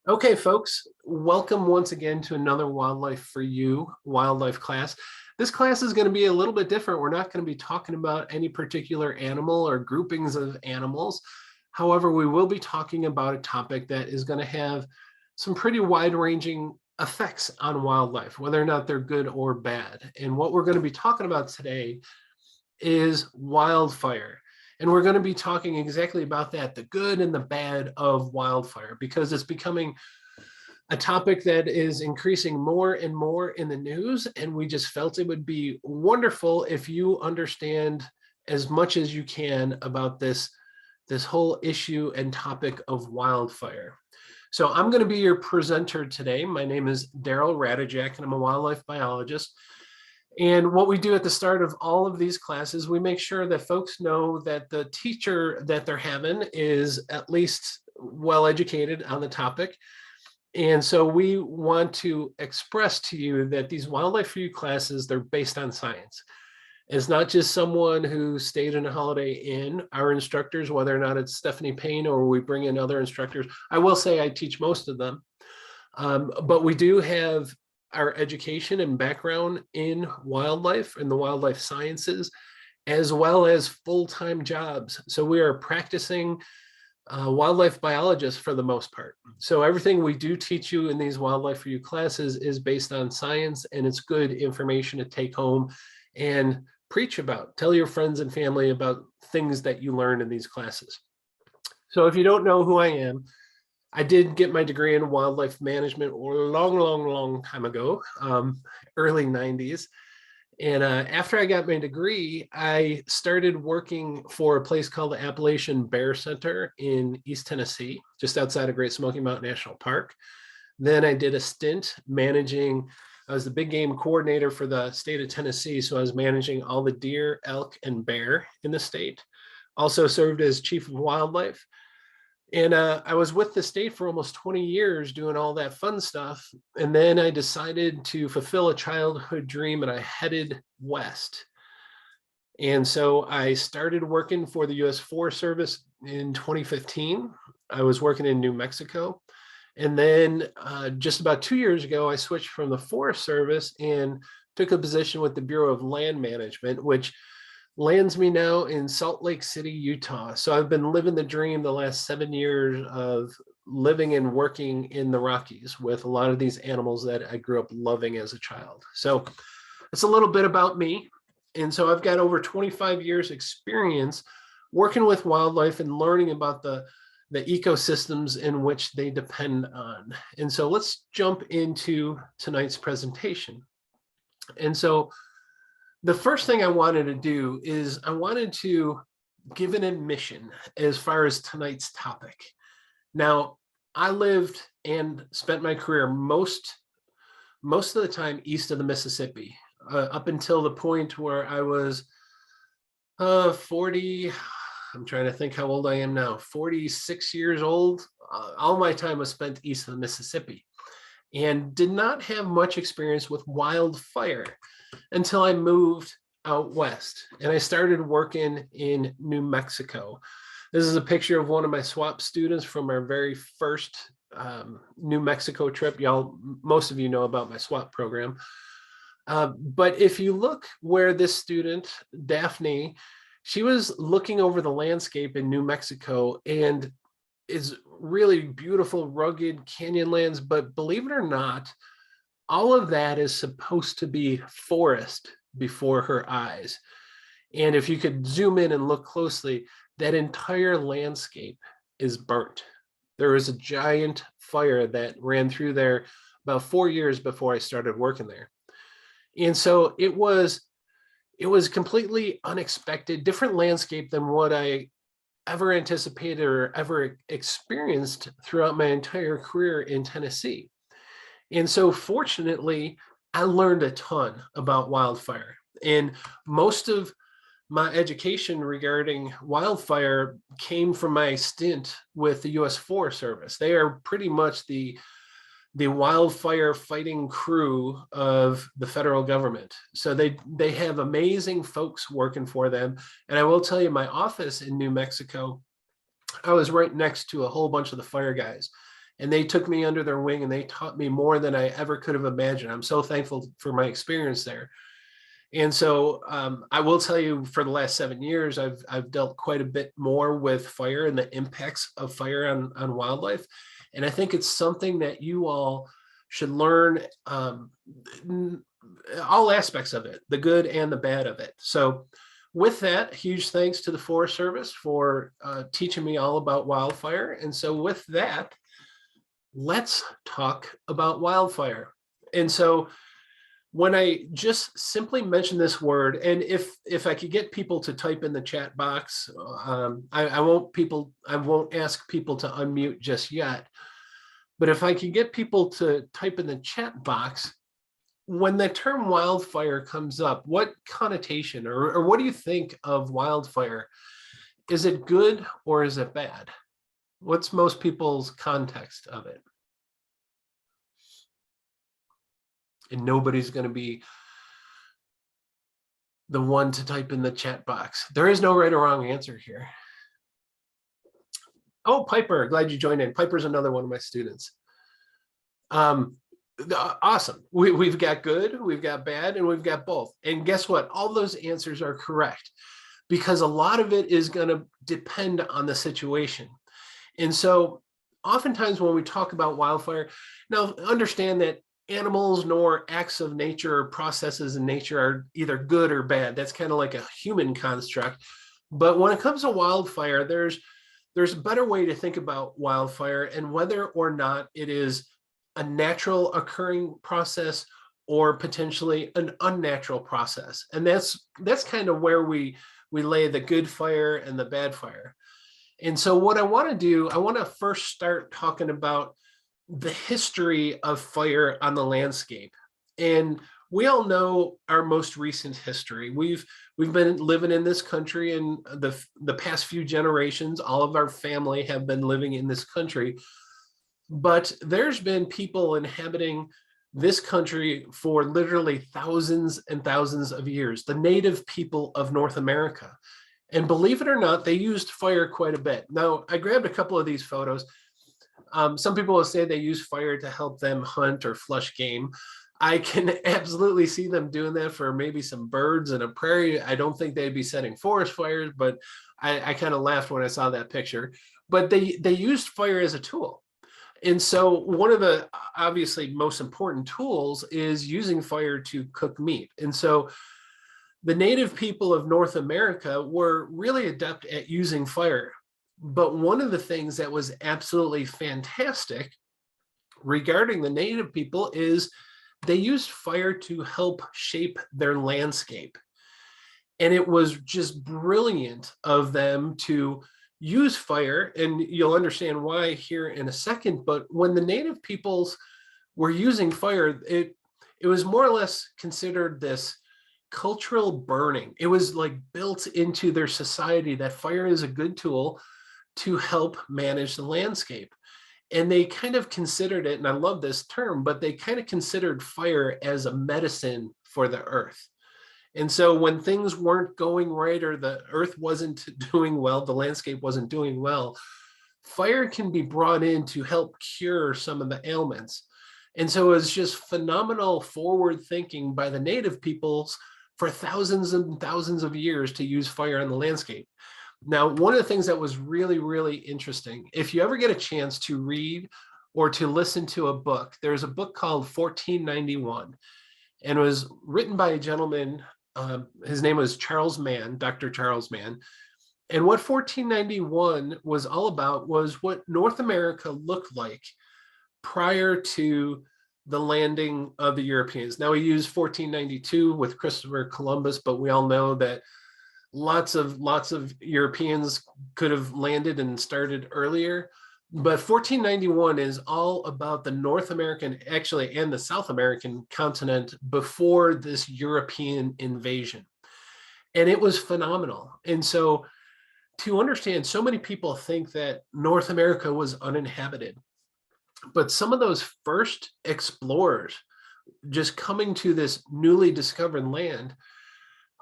Okay, folks, welcome once again to another Wildlife for You wildlife class. This class is going to be a little bit different. We're not going to be talking about any particular animal or groupings of animals. However, we will be talking about a topic that is going to have some pretty wide-ranging effects on wildlife, whether or not they're good or bad. And what we're going to be talking about today is wildfire. And we're going to be talking exactly about that, the good and the bad of wildfire, because it's becoming a topic that is increasing more and more in the news. And we just felt it would be wonderful if you understand as much as you can about this whole issue and topic of wildfire. So I'm going to be your presenter today. My name is Daryl Radijak, and I'm a wildlife biologist. And what we do at the start of all of these classes, we make sure that folks know that the teacher that they're having is at least well educated on the topic. And so we want to express to you that these Wildlife for You classes, they're based on science. It's not just someone who stayed in a Holiday Inn. Our instructors, whether or not it's Stephanie Payne or we bring in other instructors, I will say I teach most of them. But we do have our education and background in wildlife and the wildlife sciences, as well as full-time jobs. So we are practicing wildlife biologists for the most part. So everything we do teach you in these Wildlife for You classes is based on science, and it's good information to take home and preach about. Tell your friends and family about things that you learn in these classes. So if you don't know who I am, I did get my degree in wildlife management a long time ago, early 90s. And after I got my degree, I started working for a place called the Appalachian Bear Center in East Tennessee, just outside of Great Smoky Mountain National Park. Then I did a stint managing, I was the big game coordinator for the state of Tennessee. So I was managing all the deer, elk, and bear in the state. Also served as chief of wildlife. And I was with the state for almost 20 years doing all that fun stuff. And then I decided to fulfill a childhood dream and I headed west. And so I started working for the US Forest Service in 2015. I was working in New Mexico. And then just about 2 years ago, I switched from the Forest Service and took a position with the Bureau of Land Management, which lands me now in Salt Lake City, Utah. So I've been living the dream the last 7 years of living and working in the Rockies with a lot of these animals that I grew up loving as a child. So it's a little bit about me. And so I've got over 25 years experience working with wildlife and learning about the ecosystems in which they depend on. And so let's jump into tonight's presentation. And so the first thing I wanted to do is I wanted to give an admission as far as tonight's topic. Now, I lived and spent my career most of the time east of the Mississippi, up until the point where I was 40. I'm trying to think how old I am now, 46 years old. All my time was spent east of the Mississippi and did not have much experience with wildfire until I moved out west and I started working in New Mexico. This is a picture of one of my swap students from our very first New Mexico trip. Most of you know about my swap program. But if you look where this student, Daphne, she was looking over the landscape in New Mexico and is really beautiful, rugged canyon lands. But believe it or not, all of that is supposed to be forest before her eyes. And if you could zoom in and look closely, that entire landscape is burnt. There was a giant fire that ran through there about 4 years before I started working there. And so it was completely unexpected, different landscape than what I ever anticipated or ever experienced throughout my entire career in Tennessee. And so fortunately, I learned a ton about wildfire. And most of my education regarding wildfire came from my stint with the US Forest Service. They are pretty much the wildfire fighting crew of the federal government. So they have amazing folks working for them. And I will tell you, my office in New Mexico, I was right next to a whole bunch of the fire guys. and they took me under their wing and they taught me more than I ever could have imagined. I'm so thankful for my experience there. And so I will tell you, for the last 7 years, I've dealt quite a bit more with fire and the impacts of fire on wildlife. And I think it's something that you all should learn, all aspects of it, the good and the bad of it. So with that, huge thanks to the Forest Service for teaching me all about wildfire. And so with that, let's talk about wildfire. And so when I just simply mention this word, and if I could get people to type in the chat box, I won't ask people to unmute just yet, but if I could get people to type in the chat box, when the term wildfire comes up, what connotation or what do you think of wildfire? Is it good or is it bad? What's most people's context of it? And nobody's going to be the one to type in the chat box. There is no right or wrong answer here. Oh, Piper, glad you joined in. Piper's another one of my students. Awesome. We've got good, we've got bad, and we've got both. And guess what? All those answers are correct, because a lot of it is going to depend on the situation. And so oftentimes when we talk about wildfire, now understand that animals nor acts of nature or processes in nature are either good or bad. That's kind of like a human construct. But when it comes to wildfire, there's a better way to think about wildfire and whether or not it is a natural occurring process or potentially an unnatural process. And that's kind of where we lay the good fire and the bad fire. And so what I want to do, I want to first start talking about the history of fire on the landscape. And we all know our most recent history. We've been living in this country, and the past few generations, all of our family have been living in this country. But there's been people inhabiting this country for literally thousands and thousands of years, the native people of North America. And believe it or not, they used fire quite a bit. Now, I grabbed a couple of these photos. Some people will say they use fire to help them hunt or flush game. I can absolutely see them doing that for maybe some birds in a prairie. I don't think they'd be setting forest fires, but I kind of laughed when I saw that picture. But they used fire as a tool. And so one of the obviously most important tools is using fire to cook meat. And so the native people of North America were really adept at using fire. But one of the things that was absolutely fantastic regarding the native people is they used fire to help shape their landscape. And it was just brilliant of them to use fire, and you'll understand why here in a second. But when the native peoples were using fire, it was more or less considered this cultural burning. It was like built into their society that fire is a good tool to help manage the landscape. And they kind of considered it, and I love this term, but they kind of considered fire as a medicine for the earth. And so when things weren't going right, or the earth wasn't doing well, the landscape wasn't doing well, fire can be brought in to help cure some of the ailments. And so it was just phenomenal forward thinking by the native peoples for thousands and thousands of years to use fire on the landscape. Now, one of the things that was really, really interesting, if you ever get a chance to read or to listen to a book, there's a book called 1491, and it was written by a gentleman. His name was Charles Mann, Dr. Charles Mann. And what 1491 was all about was what North America looked like prior to the landing of the Europeans. Now, we use 1492 with Christopher Columbus, but we all know that lots of Europeans could have landed and started earlier. But 1491 is all about the North American, actually, and the South American continent before this European invasion. And it was phenomenal. And so to understand, so many people think that North America was uninhabited. But some of those first explorers just coming to this newly discovered land,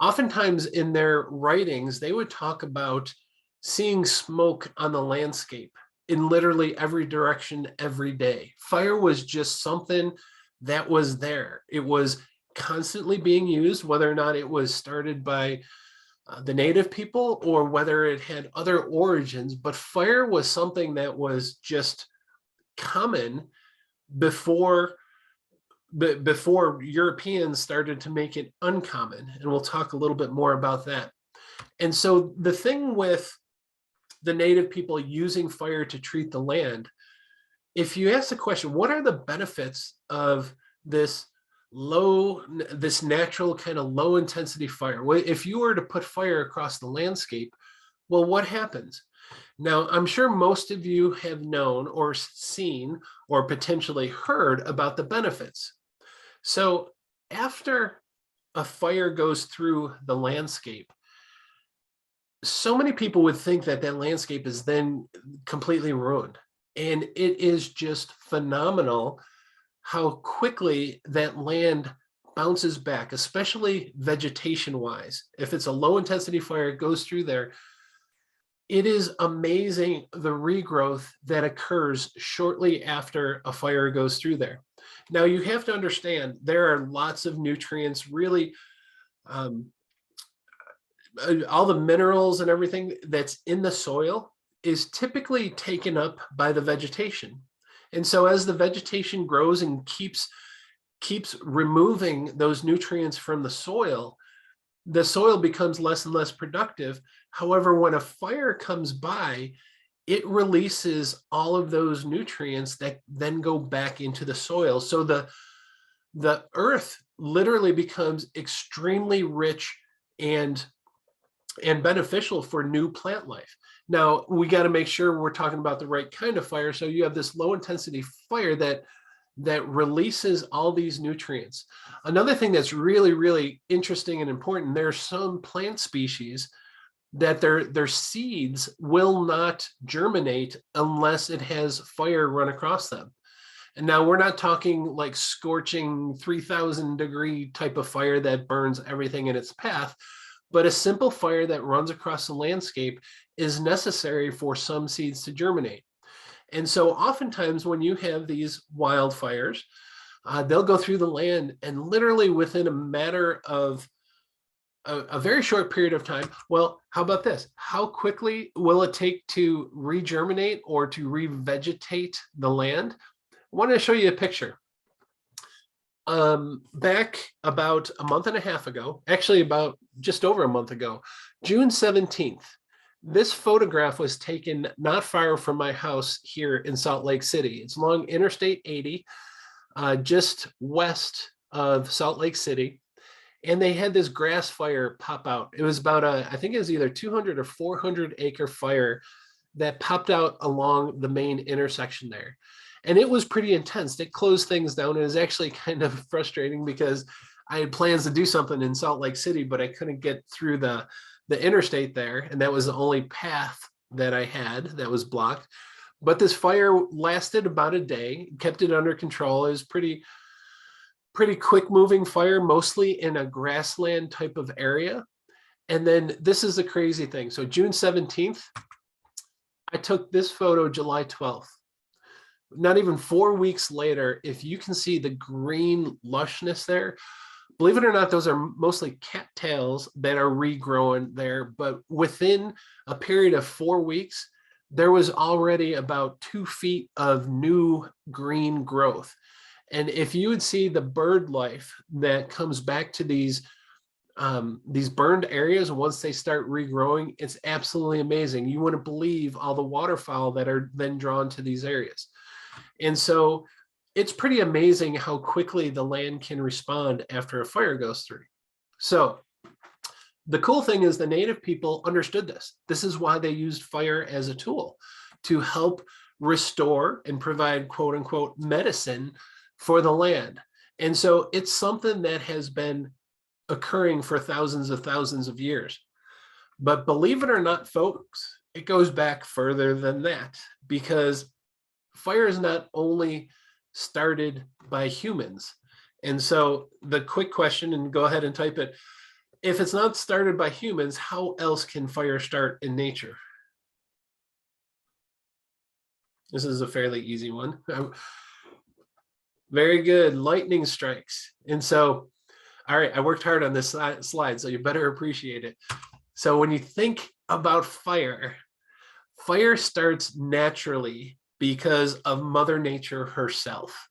oftentimes in their writings, they would talk about seeing smoke on the landscape. in literally every direction every day. Fire was just something that was there. It was constantly being used, whether or not it was started by the native people or whether it had other origins, but fire was something that was just common before before Europeans started to make it uncommon. And we'll talk a little bit more about that. And so the thing with the native people using fire to treat the land, if you ask the question, what are the benefits of this natural kind of low intensity fire? Well, if you were to put fire across the landscape, well, what happens? Now, I'm sure most of you have known or seen or potentially heard about the benefits. So after a fire goes through the landscape, so many people would think that that landscape is then completely ruined. And it is just phenomenal how quickly that land bounces back, especially vegetation wise. If it's a low intensity fire, it goes through there. It is amazing the regrowth that occurs shortly after a fire goes through there. Now you have to understand there are lots of nutrients, really all the minerals and everything that's in the soil is typically taken up by the vegetation. And so as the vegetation grows and keeps removing those nutrients from the soil becomes less and less productive. However, when a fire comes by, it releases all of those nutrients that then go back into the soil. So the earth literally becomes extremely rich and beneficial for new plant life. Now, we got to make sure we're talking about the right kind of fire. So you have this low intensity fire that releases all these nutrients. Another thing that's really, really interesting and important, there are some plant species that their seeds will not germinate unless it has fire run across them. And now we're not talking like scorching 3,000 degree type of fire that burns everything in its path, but a simple fire that runs across the landscape is necessary for some seeds to germinate. And so oftentimes when you have these wildfires, they'll go through the land and literally within a matter of a very short period of time. Well, how about this? How quickly will it take to regerminate or to revegetate the land? I want to show you a picture. Back about a month and a half ago, actually about just over a month ago, June 17th, this photograph was taken not far from my house here in Salt Lake City. It's along Interstate 80, just west of Salt Lake City. And they had this grass fire pop out. It was about I think it was either 200 or 400 acre fire that popped out along the main intersection there. And it was pretty intense. It closed things down. It was actually kind of frustrating because I had plans to do something in Salt Lake City, but I couldn't get through the interstate there. And that was the only path that I had that was blocked. But this fire lasted about a day, kept it under control. It was pretty quick moving fire, mostly in a grassland type of area. And then this is the crazy thing. So June 17th, I took this photo July 12th. Not even 4 weeks later, if you can see the green lushness there, believe it or not, those are mostly cattails that are regrowing there. But within a period of 4 weeks, there was already about 2 feet of new green growth. And if you would see the bird life that comes back to these burned areas once they start regrowing, it's absolutely amazing. You wouldn't believe all the waterfowl that are then drawn to these areas. And so it's pretty amazing how quickly the land can respond after a fire goes through. So the cool thing is the native people understood this. This is why they used fire as a tool to help restore and provide quote unquote medicine for the land. And so it's something that has been occurring for thousands of years. But believe it or not, folks, it goes back further than that, because fire is not only started by humans. And so the quick question, and go ahead and type it, if it's not started by humans, how else can fire start in nature? This is a fairly easy one. Very good. Lightning strikes. And so, all right, I worked hard on this slide, so you better appreciate it. So when you think about fire, fire starts naturally because of Mother Nature herself.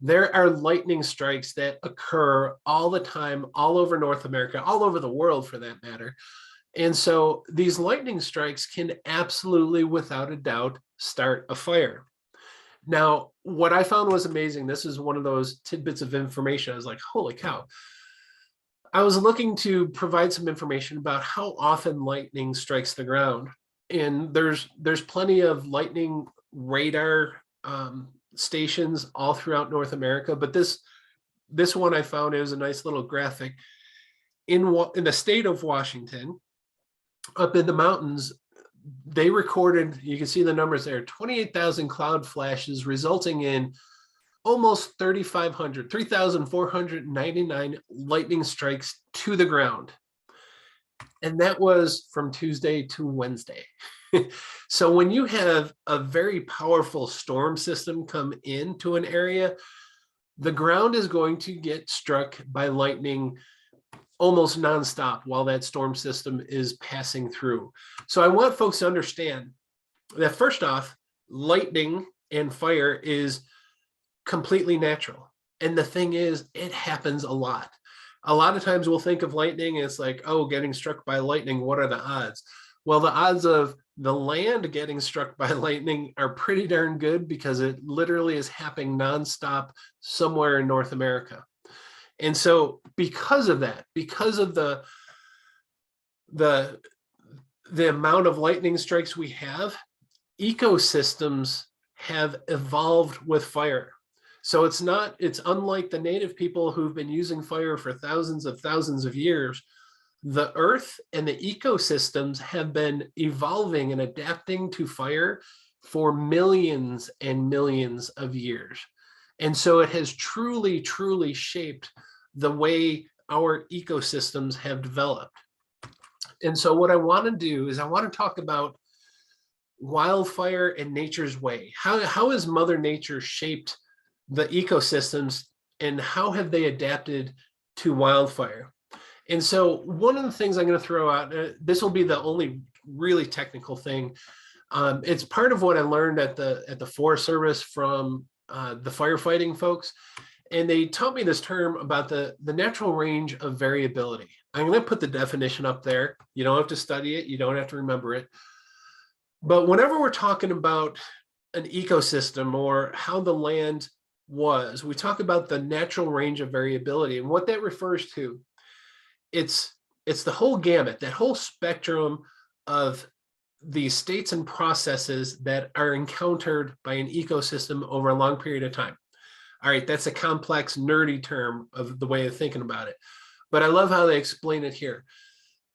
There are lightning strikes that occur all the time, all over North America, all over the world for that matter. And so these lightning strikes can absolutely, without a doubt, start a fire. Now, what I found was amazing. This is one of those tidbits of information. I was like, holy cow. I was looking to provide some information about how often lightning strikes the ground. And there's plenty of lightning radar stations all throughout North America. But this one I found, it was a nice little graphic. In the state of Washington, up in the mountains, they recorded, you can see the numbers there, 28,000 cloud flashes, resulting in almost 3,499 lightning strikes to the ground. And that was from Tuesday to Wednesday. So when you have a very powerful storm system come into an area, the ground is going to get struck by lightning almost nonstop while that storm system is passing through. So I want folks to understand that first off, lightning and fire is completely natural. And the thing is, it happens a lot. A lot of times we'll think of lightning and it's like, oh, getting struck by lightning, what are the odds? Well, the odds of the land getting struck by lightning are pretty darn good because it literally is happening nonstop somewhere in North America. And so because of that, because of the amount of lightning strikes we have, ecosystems have evolved with fire. So it's unlike the native people who've been using fire for thousands of years. The earth and the ecosystems have been evolving and adapting to fire for millions and millions of years. And so it has truly, truly shaped the way our ecosystems have developed. And so what I want to do is I want to talk about wildfire and nature's way. How has Mother Nature shaped the ecosystems and how have they adapted to wildfire? And so one of the things I'm going to throw out, this will be the only really technical thing. It's part of what I learned at the Forest Service from the firefighting folks. And they taught me this term about the natural range of variability. I'm going to put the definition up there. You don't have to study it. You don't have to remember it. But whenever we're talking about an ecosystem or how the land was, we talk about the natural range of variability. And what that refers to, it's the whole gamut, that whole spectrum of the states and processes that are encountered by an ecosystem over a long period of time. All right, that's a complex, nerdy term of the way of thinking about it. But I love how they explain it here.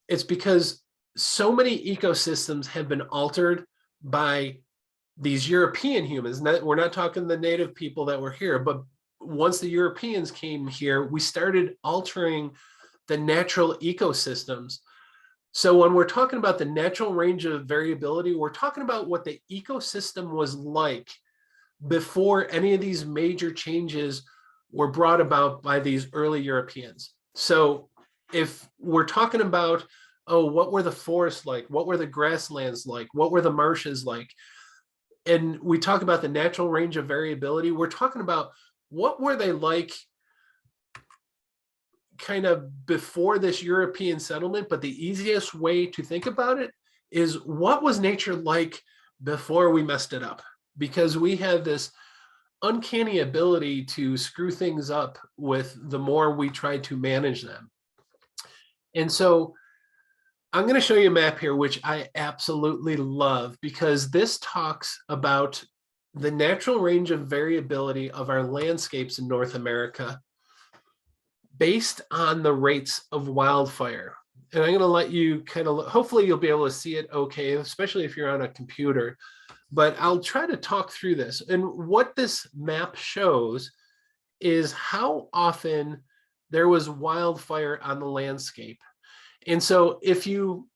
It's because so many ecosystems have been altered by these European humans. We're not talking the native people that were here, but once the Europeans came here, we started altering the natural ecosystems. So when we're talking about the natural range of variability, we're talking about what the ecosystem was like before any of these major changes were brought about by these early Europeans. So if we're talking about, oh, what were the forests like? What were the grasslands like? What were the marshes like? And we talk about the natural range of variability, we're talking about what were they like kind of before this European settlement. But the easiest way to think about it is what was nature like before we messed it up? Because we have this uncanny ability to screw things up with the more we try to manage them. And so I'm going to show you a map here, which I absolutely love because this talks about the natural range of variability of our landscapes in North America based on the rates of wildfire. And I'm going to let you kind of, hopefully you'll be able to see it okay, especially if you're on a computer. But I'll try to talk through this. And what this map shows is how often there was wildfire on the landscape. And so if you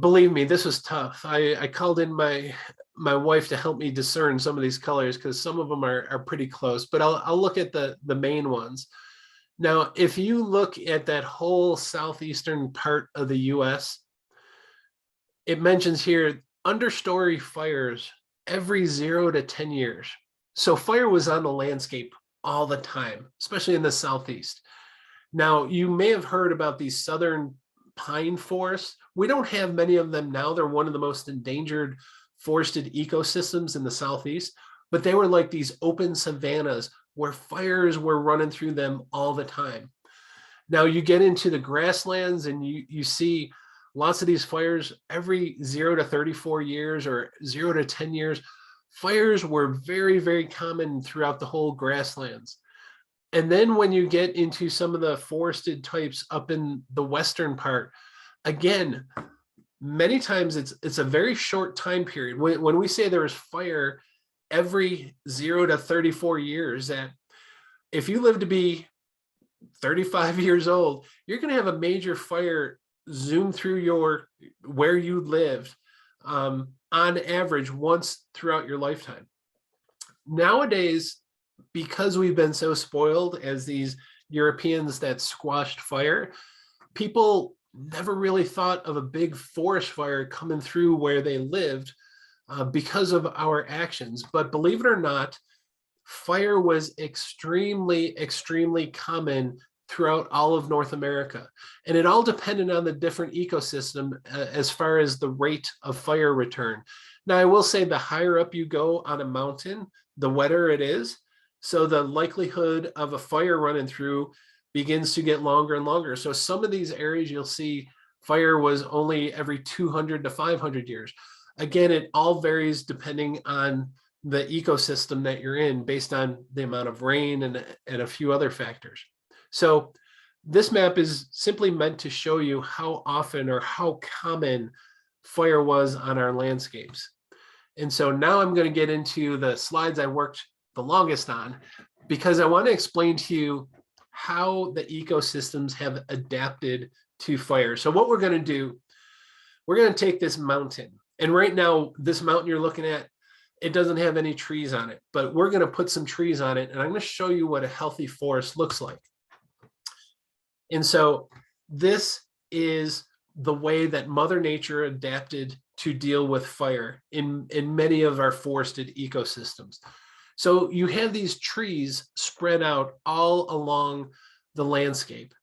Believe me, this was tough. I called in my wife to help me discern some of these colors because some of them are pretty close, but I'll look at the main ones. Now, if you look at that whole southeastern part of the US, it mentions here understory fires every 0 to 10 years. So fire was on the landscape all the time, especially in the southeast. Now, you may have heard about these southern pine forests. We don't have many of them now. They're one of the most endangered forested ecosystems in the southeast, but they were like these open savannas where fires were running through them all the time. Now you get into the grasslands and you see lots of these fires every 0 to 34 years or 0 to 10 years. Fires were very, very common throughout the whole grasslands. And then when you get into some of the forested types up in the western part, again, many times it's a very short time period. When we say there is fire every 0 to 34 years, that if you live to be 35 years old, you're going to have a major fire zoom through where you lived on average once throughout your lifetime. Nowadays, because we've been so spoiled as these Europeans that squashed fire, people never really thought of a big forest fire coming through where they lived because of our actions. But believe it or not, fire was extremely, extremely common throughout all of North America. And it all depended on the different ecosystem as far as the rate of fire return. Now, I will say the higher up you go on a mountain, the wetter it is. So the likelihood of a fire running through begins to get longer and longer. So some of these areas you'll see fire was only every 200 to 500 years. Again, it all varies depending on the ecosystem that you're in based on the amount of rain and a few other factors. So this map is simply meant to show you how often or how common fire was on our landscapes. And so now I'm going to get into the slides I worked the longest on, because I want to explain to you how the ecosystems have adapted to fire. So what we're going to do, we're going to take this mountain. And right now, this mountain you're looking at, it doesn't have any trees on it, but we're going to put some trees on it. And I'm going to show you what a healthy forest looks like. And so this is the way that Mother Nature adapted to deal with fire in many of our forested ecosystems. So you have these trees spread out all along the landscape.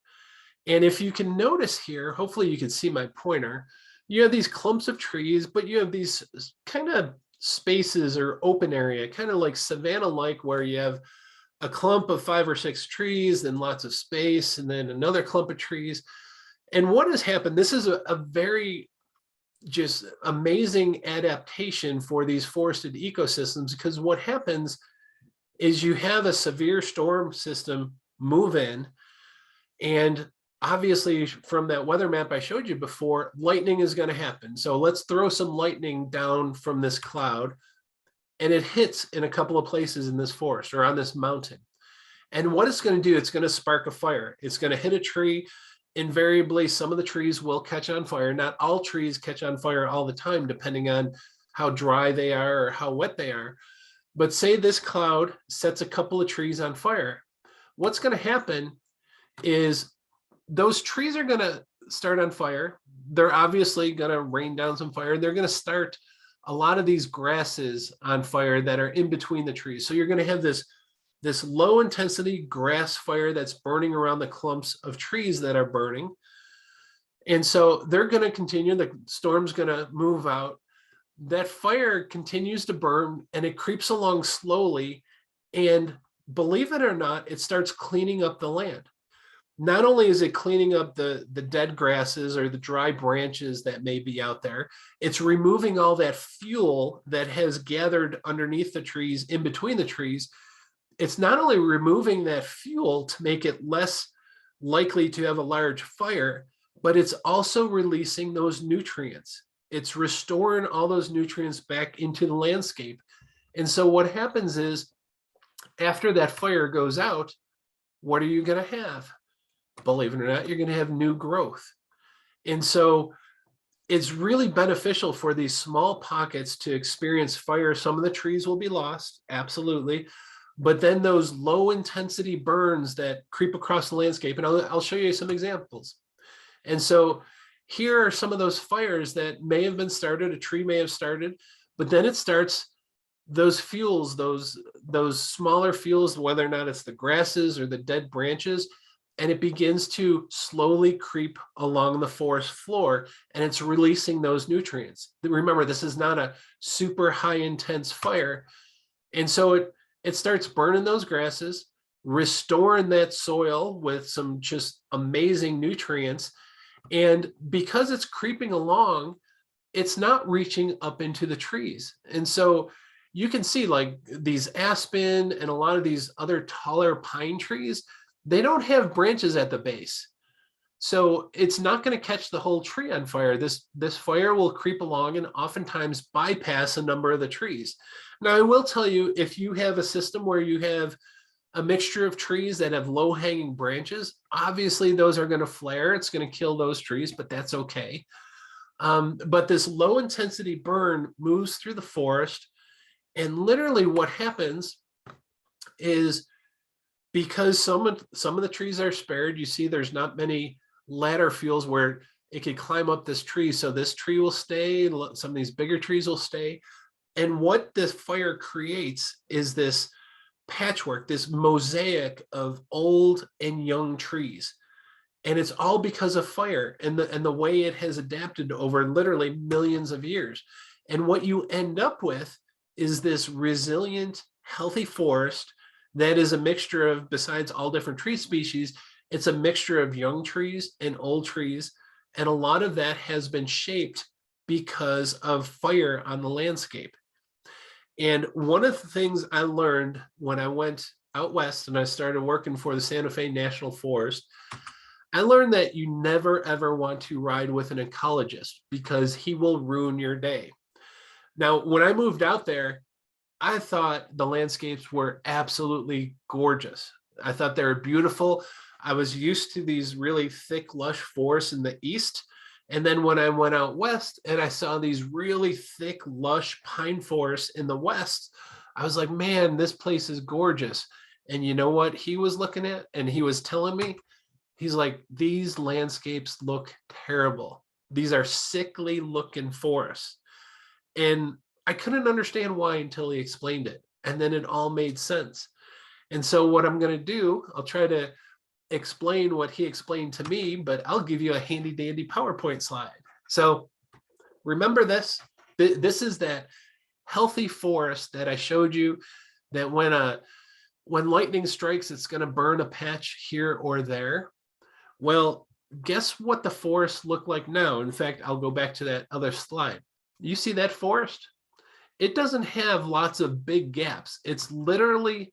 And if you can notice here, hopefully you can see my pointer, you have these clumps of trees, but you have these kind of spaces or open area, kind of like savanna-like, where you have a clump of 5 or 6 trees, then lots of space, and then another clump of trees. And what has happened, this is a very just amazing adaptation for these forested ecosystems, because what happens is you have a severe storm system move in, and obviously from that weather map I showed you before, lightning is going to happen. So let's throw some lightning down from this cloud, and it hits in a couple of places in this forest or on this mountain. And what it's going to do, it's going to spark a fire. It's going to hit a tree. Invariably, some of the trees will catch on fire. Not all trees catch on fire all the time, depending on how dry they are or how wet they are. But say this cloud sets a couple of trees on fire. What's going to happen is those trees are going to start on fire. They're obviously going to rain down some fire. They're going to start a lot of these grasses on fire that are in between the trees. So you're going to have this low intensity grass fire that's burning around the clumps of trees that are burning. And so they're going to continue, the storm's going to move out. That fire continues to burn and it creeps along slowly. And believe it or not, it starts cleaning up the land. Not only is it cleaning up the dead grasses or the dry branches that may be out there, it's removing all that fuel that has gathered underneath the trees, in between the trees. It's not only removing that fuel to make it less likely to have a large fire, but it's also releasing those nutrients. It's restoring all those nutrients back into the landscape. And so what happens is, after that fire goes out, what are you going to have? Believe it or not, you're going to have new growth. And so it's really beneficial for these small pockets to experience fire. Some of the trees will be lost, absolutely. But then those low intensity burns that creep across the landscape, and I'll show you some examples. And so here are some of those fires that may have been started, a tree may have started, but then it starts those fuels, those smaller fuels, whether or not it's the grasses or the dead branches, and it begins to slowly creep along the forest floor, and it's releasing those nutrients. Remember, this is not a super high intense fire. And so it starts burning those grasses, restoring that soil with some just amazing nutrients. And because it's creeping along, it's not reaching up into the trees. And so you can see like these aspen and a lot of these other taller pine trees, they don't have branches at the base. So it's not going to catch the whole tree on fire. This fire will creep along and oftentimes bypass a number of the trees. Now, I will tell you, if you have a system where you have a mixture of trees that have low hanging branches, obviously those are going to flare. It's going to kill those trees, but that's okay. But this low intensity burn moves through the forest. And literally what happens is, because some of the trees are spared, you see there's not many ladder fuels where it could climb up this tree. So this tree will stay, some of these bigger trees will stay. And what this fire creates is this patchwork, this mosaic of old and young trees. And it's all because of fire and the way it has adapted over literally millions of years. And what you end up with is this resilient, healthy forest that is a mixture of, besides all different tree species, it's a mixture of young trees and old trees. And a lot of that has been shaped because of fire on the landscape. And one of the things I learned when I went out west and I started working for the Santa Fe National Forest, I learned that you never ever want to ride with an ecologist because he will ruin your day. Now, when I moved out there, I thought the landscapes were absolutely gorgeous. I thought they were beautiful. I was used to these really thick, lush forests in the east. And then when I went out west and I saw these really thick, lush pine forests in the west, I was like, man, this place is gorgeous. And you know what he was looking at? And he was telling me, he's like, these landscapes look terrible. These are sickly looking forests. And I couldn't understand why until he explained it. And then it all made sense. And so what I'm going to do, I'll try to explain what he explained to me, but I'll give you a handy dandy PowerPoint slide. So remember this. This is that healthy forest that I showed you, that when lightning strikes, it's going to burn a patch here or there. Well, guess what the forests look like now? In fact, I'll go back to that other slide. You see that forest? It doesn't have lots of big gaps. It's literally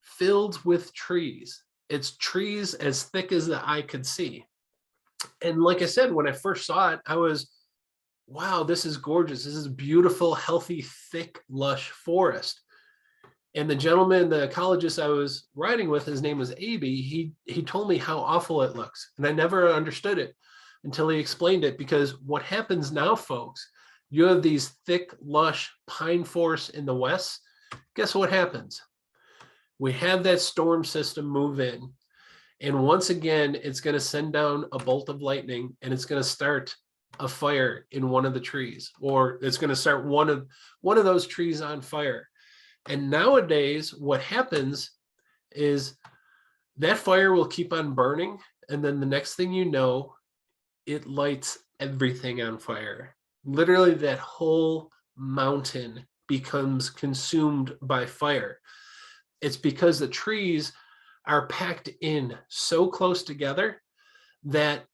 filled with trees. It's trees as thick as the eye could see. And like I said, when I first saw it, I was, wow, this is gorgeous. This is a beautiful, healthy, thick, lush forest. And the gentleman, the ecologist I was riding with, his name was Aby, he told me how awful it looks. And I never understood it until he explained it, because what happens now, folks, you have these thick, lush pine forests in the west. Guess what happens? We have that storm system move in. And once again, it's going to send down a bolt of lightning, and it's going to start a fire in one of the trees, or it's going to start one of those trees on fire. And nowadays, what happens is that fire will keep on burning. And then the next thing you know, it lights everything on fire. Literally, that whole mountain becomes consumed by fire. It's because the trees are packed in so close together that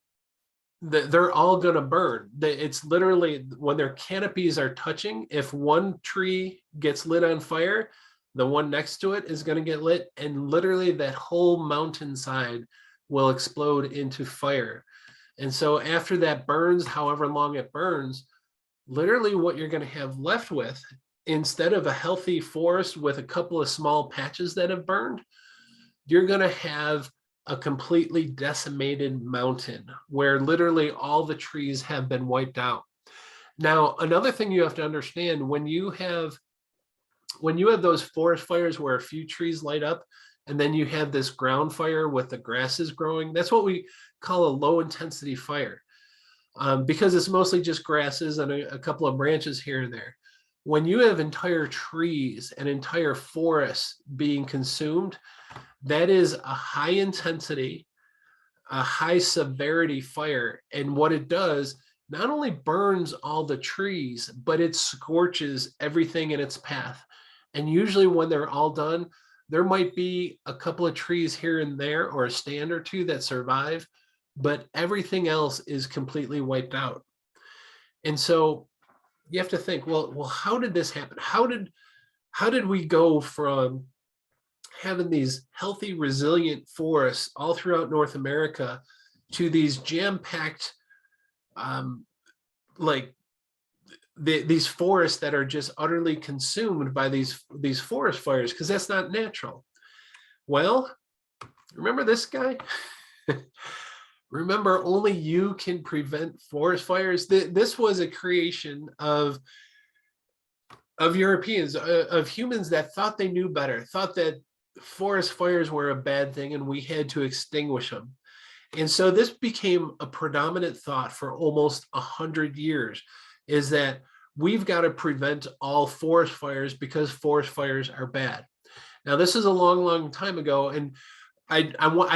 they're all going to burn. It's literally, when their canopies are touching, if one tree gets lit on fire, the one next to it is going to get lit, and literally that whole mountainside will explode into fire. And so after that burns, however long it burns, literally what you're going to have left with, instead of a healthy forest with a couple of small patches that have burned, you're going to have a completely decimated mountain where literally all the trees have been wiped out. Now, another thing you have to understand, when you have those forest fires where a few trees light up, and then you have this ground fire with the grasses growing, that's what we call a low intensity fire, because it's mostly just grasses and a couple of branches here and there. When you have entire trees and entire forests being consumed, that is a high intensity, a high severity fire. And what it does, not only burns all the trees, but it scorches everything in its path. And usually when they're all done, there might be a couple of trees here and there or a stand or two that survive, but everything else is completely wiped out. And so you have to think, well, how did this happen? How did we go from having these healthy, resilient forests all throughout North America to these jam-packed, these forests that are just utterly consumed by these forest fires, because that's not natural. Well, remember this guy? Remember, only you can prevent forest fires. This was a creation of Europeans, of humans that thought they knew better, thought that forest fires were a bad thing and we had to extinguish them. And so this became a predominant thought for almost 100 years, is that we've got to prevent all forest fires because forest fires are bad. Now, this is a long, long time ago, and I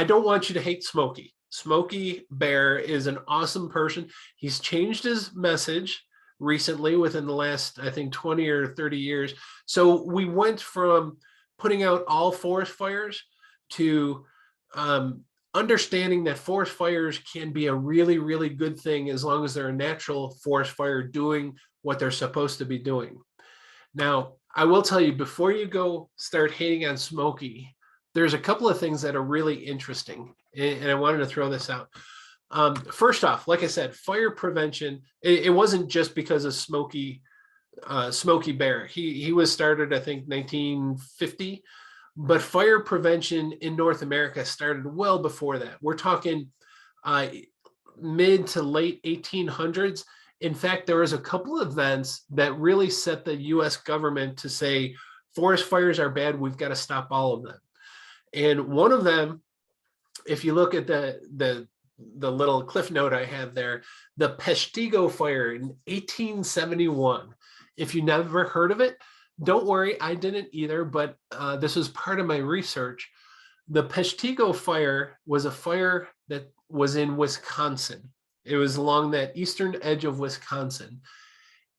don't want you to hate Smokey. Smokey Bear is an awesome person. He's changed his message recently within the last, I think, 20 or 30 years. So we went from putting out all forest fires to understanding that forest fires can be a really, really good thing as long as they're a natural forest fire doing what they're supposed to be doing. Now, I will tell you, before you go start hating on Smokey, there's a couple of things that are really interesting, and I wanted to throw this out. First off, like I said, fire prevention, it wasn't just because of Smokey Bear. He was started, I think, 1950, but fire prevention in North America started well before that. We're talking mid to late 1800s. In fact, there was a couple of events that really set the US government to say, forest fires are bad, we've got to stop all of them. And one of them, if you look at the little cliff note I have there, the Peshtigo fire in 1871. If you never heard of it, don't worry, I didn't either, but this was part of my research. The Peshtigo fire was a fire that was in Wisconsin. It was along that eastern edge of Wisconsin,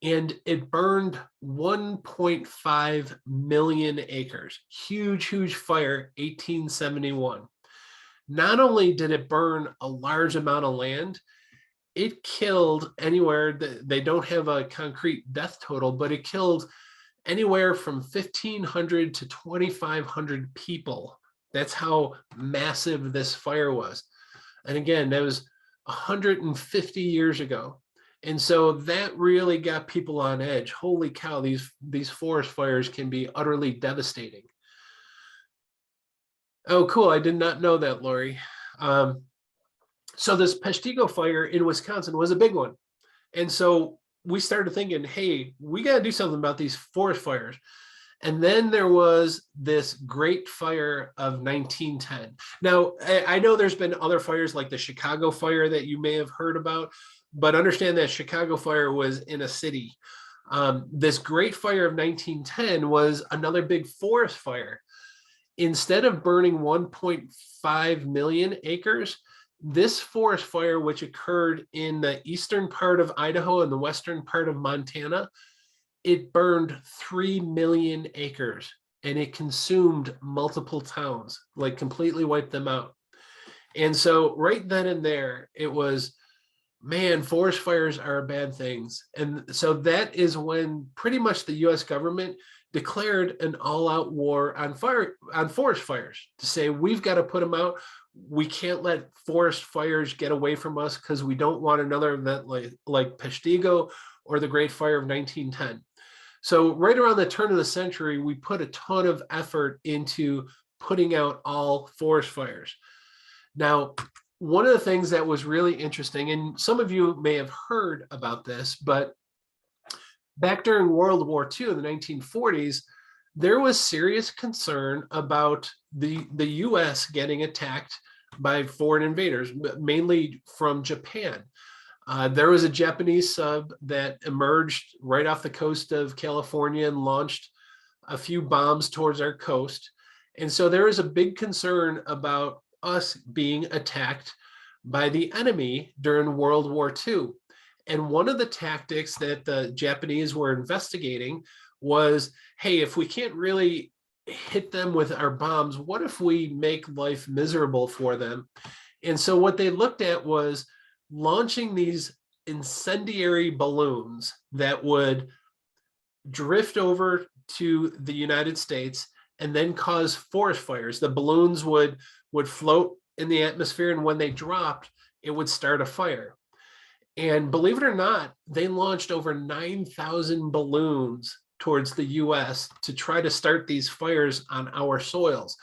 and it burned 1.5 million acres. Huge, huge fire, 1871. Not only did it burn a large amount of land, it killed anywhere, they don't have a concrete death total, but it killed anywhere from 1,500 to 2,500 people. That's how massive this fire was. And again, that was 150 years ago. And so that really got people on edge. Holy cow, these forest fires can be utterly devastating. Oh, cool. I did not know that, Lori. So this Peshtigo fire in Wisconsin was a big one. And so we started thinking, hey, we got to do something about these forest fires. And then there was this Great Fire of 1910. Now, I know there's been other fires like the Chicago fire that you may have heard about, but understand that Chicago fire was in a city. This Great Fire of 1910 was another big forest fire. Instead of burning 1.5 million acres, this forest fire, which occurred in the eastern part of Idaho and the western part of Montana, it burned 3 million acres, and it consumed multiple towns, like completely wiped them out. And so right then and there, it was, man, forest fires are bad things. And so that is when pretty much the US government declared an all-out war on forest fires, to say we've got to put them out. We can't let forest fires get away from us because we don't want another event like Peshtigo or the Great Fire of 1910. So right around the turn of the century, we put a ton of effort into putting out all forest fires. Now, one of the things that was really interesting, and some of you may have heard about this, but back during World War II in the 1940s, there was serious concern about the US getting attacked by foreign invaders, mainly from Japan. There was a Japanese sub that emerged right off the coast of California and launched a few bombs towards our coast. And so there was a big concern about us being attacked by the enemy during World War II. And one of the tactics that the Japanese were investigating was, hey, if we can't really hit them with our bombs, what if we make life miserable for them? And so what they looked at was launching these incendiary balloons that would drift over to the United States and then cause forest fires. The balloons would float in the atmosphere, and when they dropped, it would start a fire. And believe it or not, they launched over 9,000 balloons towards the US to try to start these fires on our soils.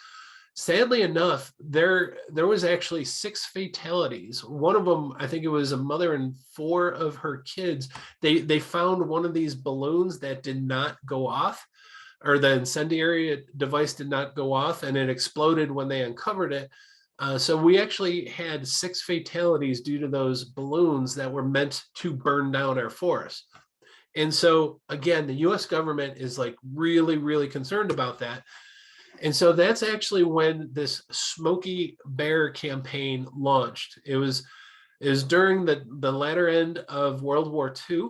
Sadly enough, there was actually 6 fatalities. One of them, I think it was a mother and 4 of her kids. They found one of these balloons that did not go off, or the incendiary device did not go off, and it exploded when they uncovered it. So we actually had 6 fatalities due to those balloons that were meant to burn down our forests. And so again, the US government is like really, really concerned about that. And so that's actually when this Smokey Bear campaign launched. It was during the latter end of World War II.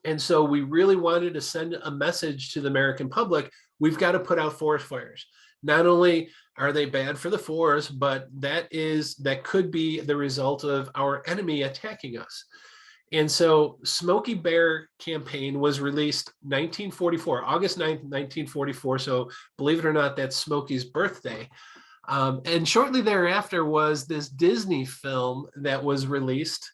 And so we really wanted to send a message to the American public. We've got to put out forest fires. Not only are they bad for the forest, but that could be the result of our enemy attacking us. And so Smokey Bear campaign was released 1944, August 9th, 1944. So believe it or not, that's Smokey's birthday. And shortly thereafter was this Disney film that was released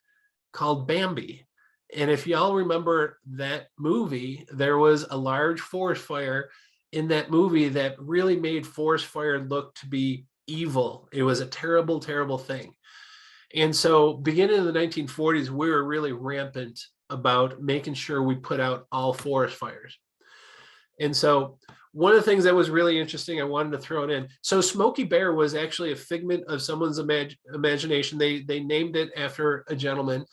called Bambi. And if y'all remember that movie, there was a large forest fire in that movie that really made forest fire look to be evil. It was a terrible, terrible thing. And so beginning in the 1940s, we were really rampant about making sure we put out all forest fires. And so one of the things that was really interesting, I wanted to throw it in. So Smokey Bear was actually a figment of someone's imagination. They named it after a gentleman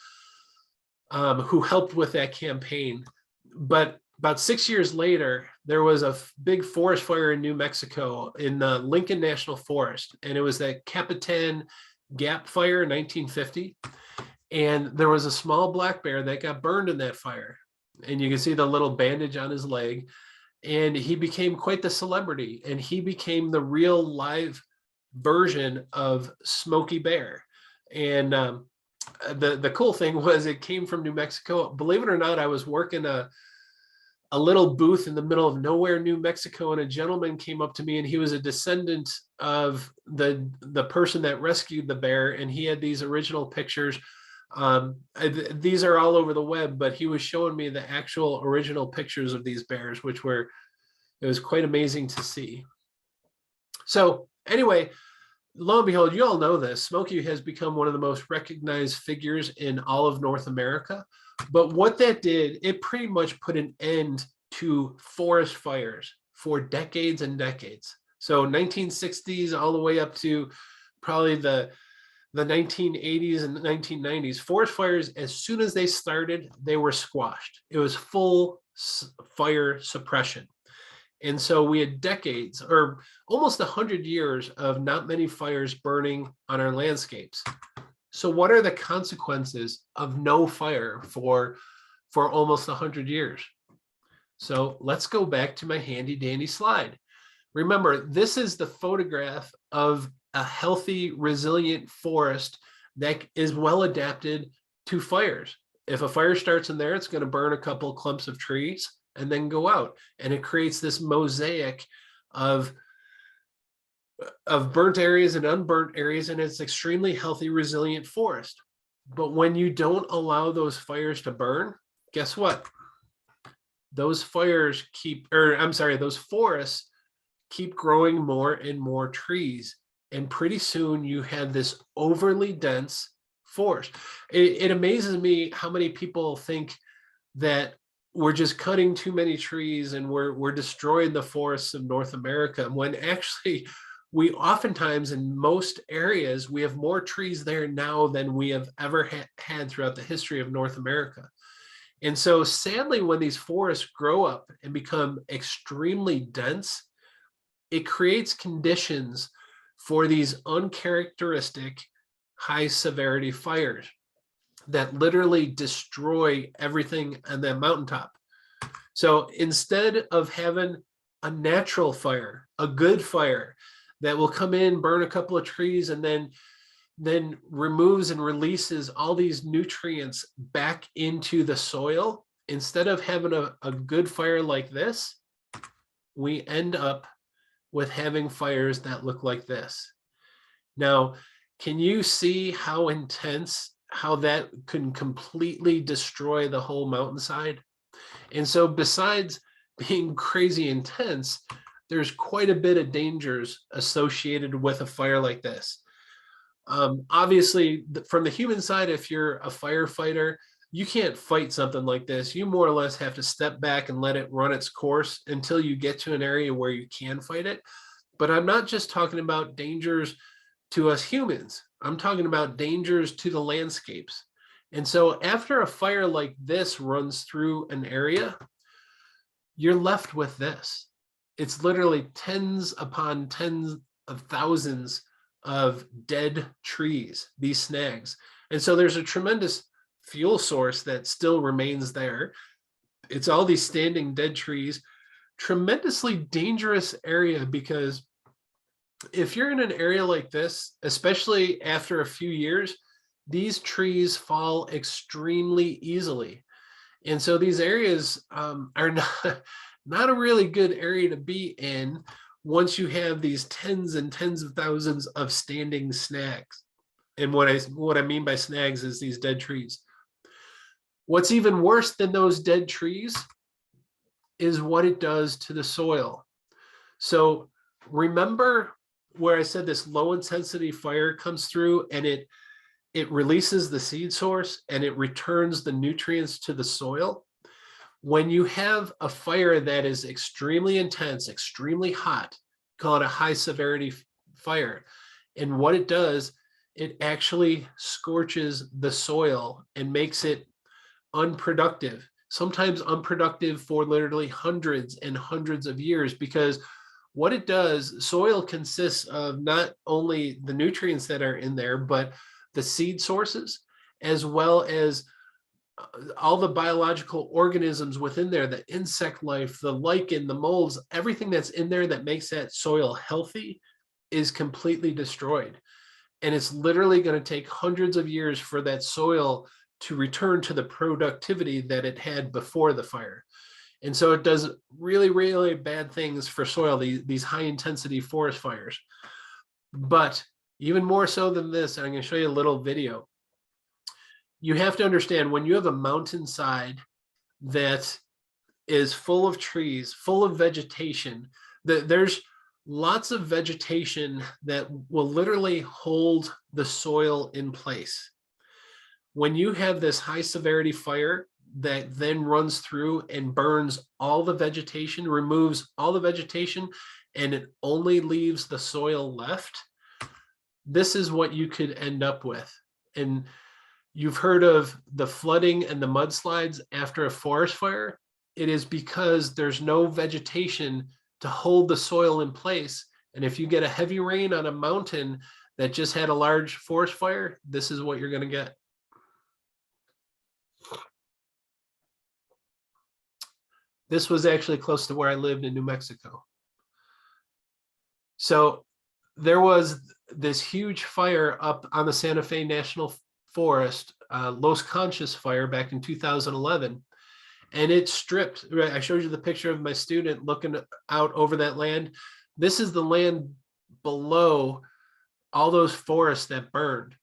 who helped with that campaign. But about 6 years later, there was a big forest fire in New Mexico in the Lincoln National Forest. And it was that Capitan Gap fire in 1950. And there was a small black bear that got burned in that fire. And you can see the little bandage on his leg. And he became quite the celebrity. And he became the real live version of Smokey Bear. And the cool thing was it came from New Mexico. Believe it or not, I was working a little booth in the middle of nowhere, New Mexico, and a gentleman came up to me, and he was a descendant of the person that rescued the bear, and he had these original pictures. These are all over the web, but he was showing me the actual original pictures of these bears, it was quite amazing to see. So anyway, lo and behold, you all know this, Smokey has become one of the most recognized figures in all of North America. But what that did, it pretty much put an end to forest fires for decades and decades. So 1960s all the way up to probably the 1980s and 1990s, forest fires, as soon as they started, they were squashed. It was full fire suppression. And so we had decades, or almost 100 years, of not many fires burning on our landscapes. So what are the consequences of no fire for almost 100 years? So let's go back to my handy dandy slide. Remember, this is the photograph of a healthy, resilient forest that is well adapted to fires. If a fire starts in there, it's going to burn a couple clumps of trees and then go out. And it creates this mosaic of burnt areas and unburnt areas, and it's extremely healthy, resilient forest. But when you don't allow those fires to burn, guess what? Those forests keep growing more and more trees. And pretty soon you had this overly dense forest. It amazes me how many people think that we're just cutting too many trees and we're destroying the forests of North America, when actually we oftentimes, in most areas, we have more trees there now than we have ever had throughout the history of North America. And so sadly, when these forests grow up and become extremely dense, it creates conditions for these uncharacteristic high severity fires that literally destroy everything on that mountaintop. So instead of having a natural fire, a good fire that will come in, burn a couple of trees, and then removes and releases all these nutrients back into the soil, instead of having a good fire like this, we end up with having fires that look like this. Now, can you see how intense, how that can completely destroy the whole mountainside? And so besides being crazy intense, there's quite a bit of dangers associated with a fire like this. Obviously, from the human side, if you're a firefighter, you can't fight something like this. You more or less have to step back and let it run its course until you get to an area where you can fight it. But I'm not just talking about dangers to us humans. I'm talking about dangers to the landscapes. And so after a fire like this runs through an area, you're left with this. It's literally tens upon tens of thousands of dead trees, these snags. And so there's a tremendous fuel source that still remains there. It's all these standing dead trees, tremendously dangerous area, because if you're in an area like this, especially after a few years, these trees fall extremely easily. And so these areas are not a really good area to be in once you have these tens and tens of thousands of standing snags. And what I mean by snags is these dead trees. What's even worse than those dead trees is what it does to the soil. So remember where I said this low intensity fire comes through and it releases the seed source and it returns the nutrients to the soil? When you have a fire that is extremely intense, extremely hot, call it a high severity fire. And what it does, it actually scorches the soil and makes it unproductive, sometimes unproductive for literally hundreds and hundreds of years, because what it does, soil consists of not only the nutrients that are in there, but the seed sources, as well as all the biological organisms within there, the insect life, the lichen, the molds, everything that's in there that makes that soil healthy is completely destroyed. And it's literally going to take hundreds of years for that soil to return to the productivity that it had before the fire. And so it does really, really bad things for soil, these high intensity forest fires. But even more so than this, and I'm going to show you a little video. You have to understand, when you have a mountainside that is full of trees, full of vegetation, there's lots of vegetation that will literally hold the soil in place. When you have this high severity fire that then runs through and burns all the vegetation, removes all the vegetation, and it only leaves the soil left, this is what you could end up with. And you've heard of the flooding and the mudslides after a forest fire. It is because there's no vegetation to hold the soil in place. And if you get a heavy rain on a mountain that just had a large forest fire, this is what you're going to get. This was actually close to where I lived in New Mexico. So there was this huge fire up on the Santa Fe National Forest, Los Conchas fire back in 2011. And it stripped, right? I showed you the picture of my student looking out over that land. This is the land below all those forests that burned.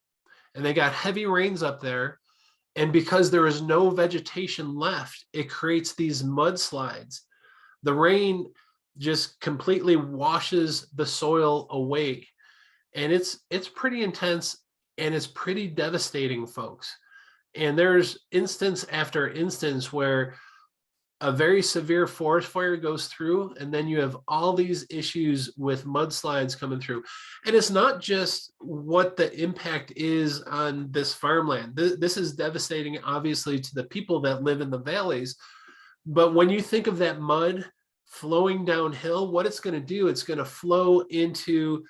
And they got heavy rains up there. And because there is no vegetation left, it creates these mudslides. The rain just completely washes the soil away. And it's pretty intense and it's pretty devastating, folks. And there's instance after instance where a very severe forest fire goes through, and then you have all these issues with mudslides coming through. And it's not just what the impact is on this farmland. This is devastating, obviously, to the people that live in the valleys. But when you think of that mud flowing downhill, what it's going to do, it's going to flow into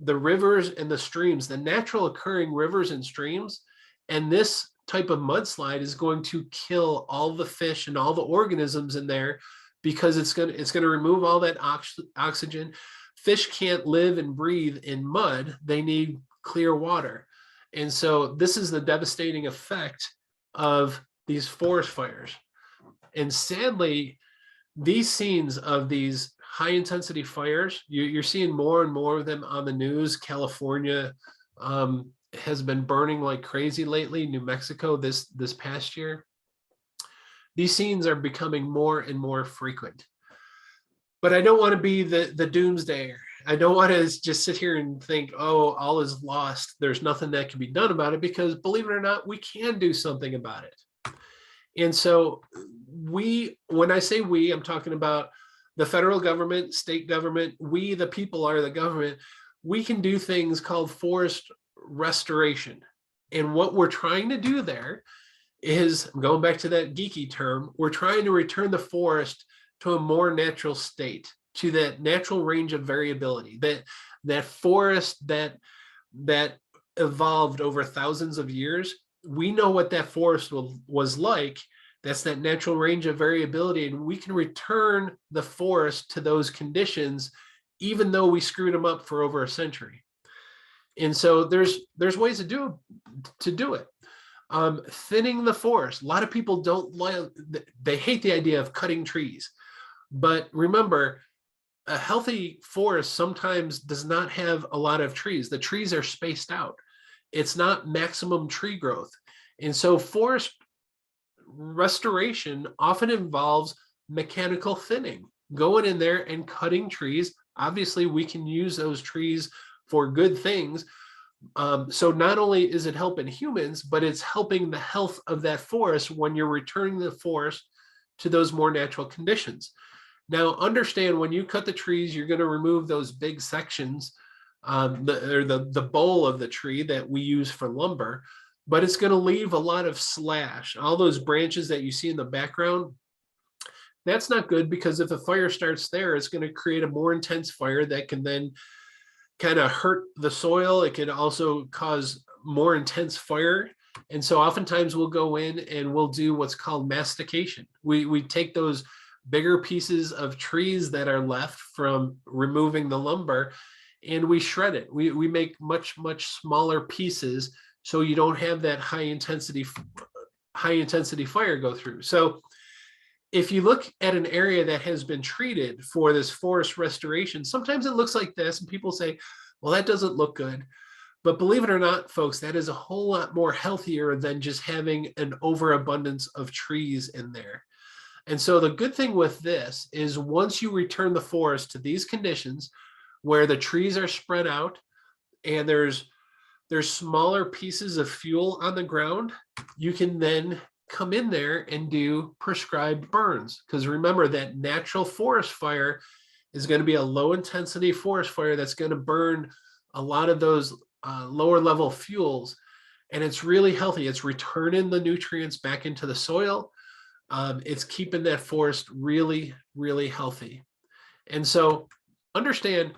the rivers and the streams, the natural occurring rivers and streams. And this type of mudslide is going to kill all the fish and all the organisms in there, because it's going to remove all that oxygen. Fish can't live and breathe in mud. They need clear water. And so this is the devastating effect of these forest fires. And sadly, these scenes of these high intensity fires, you're seeing more and more of them on the news. California has been burning like crazy lately. New Mexico this past year. These scenes are becoming more and more frequent. But I don't want to be the doomsdayer. I don't want to just sit here and think, oh, all is lost. There's nothing that can be done about it, because believe it or not, we can do something about it. And so when I say we, I'm talking about the federal government, state government. We, the people, are the government. We can do things called forest restoration. And what we're trying to do there is, going back to that geeky term, we're trying to return the forest to a more natural state, to that natural range of variability, that forest that evolved over thousands of years. We know what that forest was like. That's that natural range of variability, and we can return the forest to those conditions, even though we screwed them up for over a century. And so there's ways to do it. Thinning the forest. A lot of people don't like, they hate the idea of cutting trees. But remember, a healthy forest sometimes does not have a lot of trees. The trees are spaced out. It's not maximum tree growth. And so forest restoration often involves mechanical thinning, going in there and cutting trees. Obviously, we can use those trees for good things. So not only is it helping humans, but it's helping the health of that forest when you're returning the forest to those more natural conditions. Now, understand, when you cut the trees, you're going to remove those big sections, the bowl of the tree that we use for lumber, but it's going to leave a lot of slash. All those branches that you see in the background, that's not good, because if a fire starts there, it's going to create a more intense fire that can then kind of hurt the soil. It can also cause more intense fire. And so oftentimes we'll go in and we'll do what's called mastication. We take those bigger pieces of trees that are left from removing the lumber, and we shred it. We make much smaller pieces, so you don't have that high intensity fire go through. So if you look at an area that has been treated for this forest restoration, sometimes it looks like this, and people say, well, that doesn't look good. But believe it or not, folks, that is a whole lot more healthier than just having an overabundance of trees in there. And so the good thing with this is, once you return the forest to these conditions where the trees are spread out and there's smaller pieces of fuel on the ground, you can then come in there and do prescribed burns. Because remember, that natural forest fire is going to be a low intensity forest fire that's going to burn a lot of those lower level fuels. And it's really healthy. It's returning the nutrients back into the soil. It's keeping that forest really, really healthy. And so understand,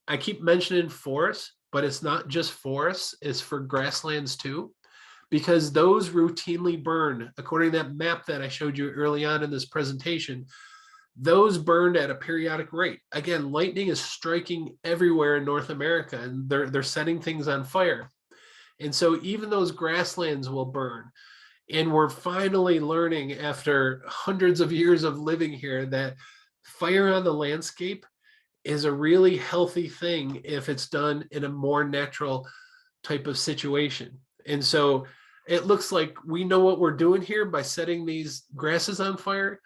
I keep mentioning forests, but it's not just forests, it's for grasslands too, because those routinely burn. According to that map that I showed you early on in this presentation, those burned at a periodic rate. Again, lightning is striking everywhere in North America, and they're setting things on fire. And so even those grasslands will burn. And we're finally learning, after hundreds of years of living here, that fire on the landscape is a really healthy thing if it's done in a more natural type of situation. And so it looks like we know what we're doing here by setting these grasses on fire,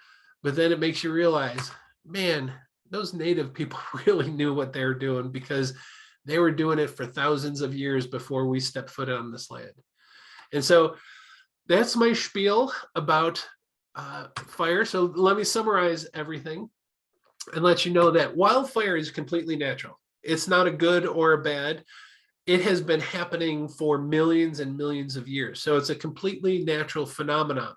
but then it makes you realize, man, those native people really knew what they were doing, because They were doing it for thousands of years before we stepped foot on this land. And so that's my spiel about fire. So let me summarize everything and let you know that wildfire is completely natural. It's not a good or a bad. It has been happening for millions and millions of years. So it's a completely natural phenomenon.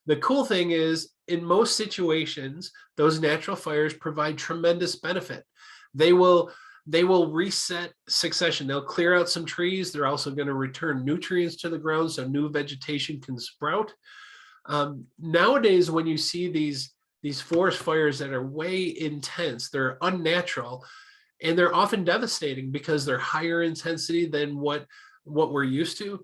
The cool thing is, in most situations, those natural fires provide tremendous benefit. They will reset succession. They'll clear out some trees. They're also going to return nutrients to the ground so new vegetation can sprout. Nowadays, when you see these forest fires that are way intense, they're unnatural, and they're often devastating because they're higher intensity than what we're used to.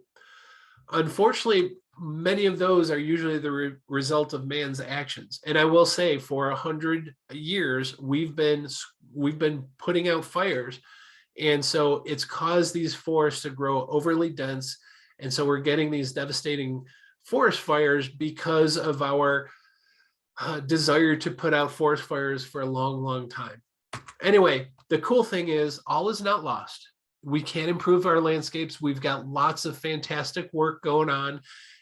Unfortunately, many of those are usually the result of man's actions. And I will say, for 100 years, we've been putting out fires. And so it's caused these forests to grow overly dense. And so we're getting these devastating forest fires because of our desire to put out forest fires for a long, long time. Anyway, the cool thing is, all is not lost. We can improve our landscapes. We've got lots of fantastic work going on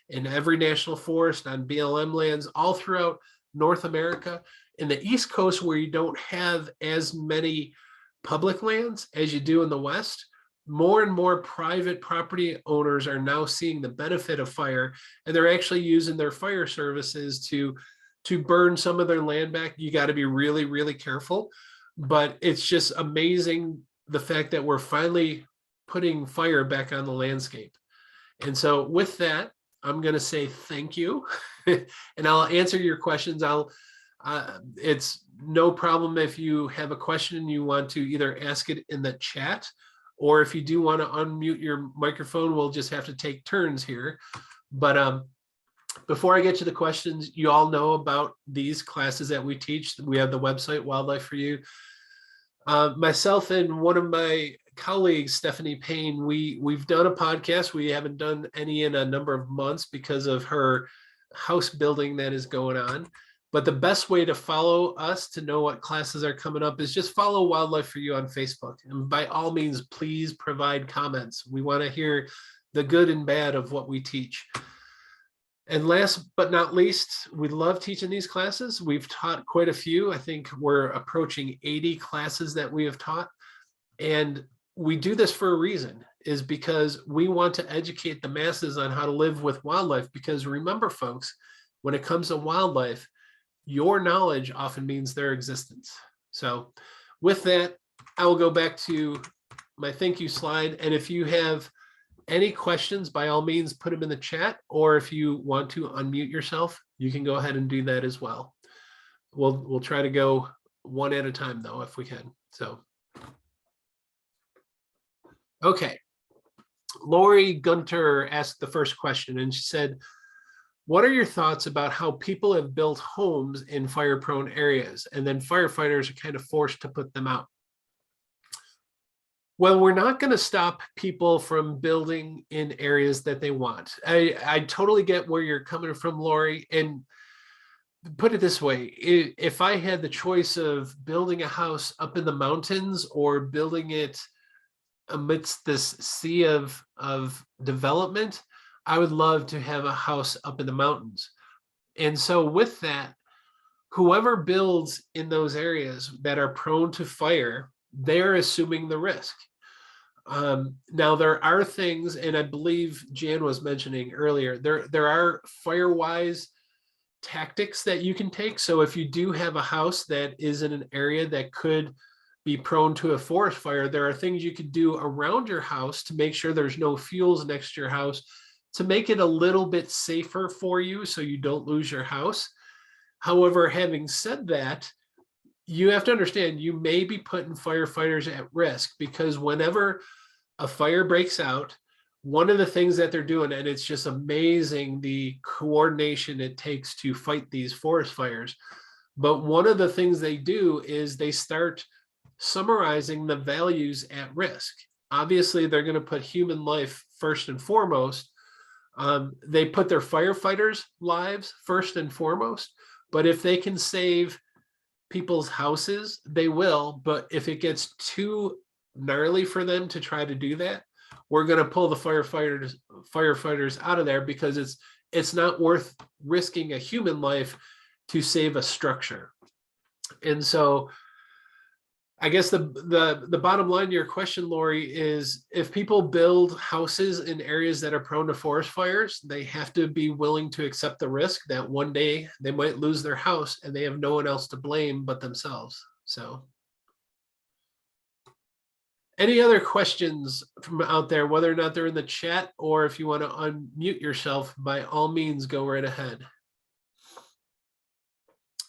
in every national forest, on BLM lands, all throughout North America. In the East Coast, where you don't have as many public lands as you do in the West, more and more private property owners are now seeing the benefit of fire, and they're actually using their fire services to burn some of their land back. You got to be really, really careful. But it's just amazing the fact that we're finally putting fire back on the landscape. And so with that, I'm going to say thank you, and I'll answer your questions. It's no problem if you have a question and you want to either ask it in the chat, or if you do want to unmute your microphone, we'll just have to take turns here. But before I get to the questions, you all know about these classes that we teach. We have the website, Wildlife for You. Myself and one of my colleagues, Stephanie Payne, we've done a podcast. We haven't done any in a number of months because of her house building that is going on. But the best way to follow us to know what classes are coming up is just follow Wildlife for You on Facebook. And by all means, please provide comments. We want to hear the good and bad of what we teach. And last but not least, we love teaching these classes. We've taught quite a few. I think we're approaching 80 classes that we have taught. And we do this for a reason, is because we want to educate the masses on how to live with wildlife. Because remember, folks, when it comes to wildlife, your knowledge often means their existence. So with that, I will go back to my thank you slide. And if you have any questions, by all means, put them in the chat, or if you want to unmute yourself, you can go ahead and do that as well. We'll try to go one at a time though, if we can. So, okay. Lori Gunter asked the first question, and she said, what are your thoughts about how people have built homes in fire-prone areas, and then firefighters are kind of forced to put them out? Well, we're not going to stop people from building in areas that they want. I totally get where you're coming from, Lori. And put it this way, if I had the choice of building a house up in the mountains or building it amidst this sea of development, I would love to have a house up in the mountains. And so with that, whoever builds in those areas that are prone to fire, they're assuming the risk. Now there are things, and I believe Jan was mentioning earlier, there are fire-wise tactics that you can take. So if you do have a house that is in an area that could be prone to a forest fire, there are things you could do around your house to make sure there's no fuels next to your house, to make it a little bit safer for you so you don't lose your house. However, having said that, you have to understand you may be putting firefighters at risk, because whenever a fire breaks out, one of the things that they're doing, and it's just amazing the coordination it takes to fight these forest fires, but one of the things they do is they start summarizing the values at risk. Obviously, they're going to put human life first and foremost. They put their firefighters' lives first and foremost, but if they can save people's houses, they will. But if it gets too gnarly for them to try to do that. We're going to pull the firefighters out of there because it's not worth risking a human life to save a structure. And so I guess the bottom line to your question, Lori, is if people build houses in areas that are prone to forest fires, they have to be willing to accept the risk that one day they might lose their house and they have no one else to blame but themselves. So any other questions from out there, whether or not they're in the chat, or if you want to unmute yourself, by all means, go right ahead.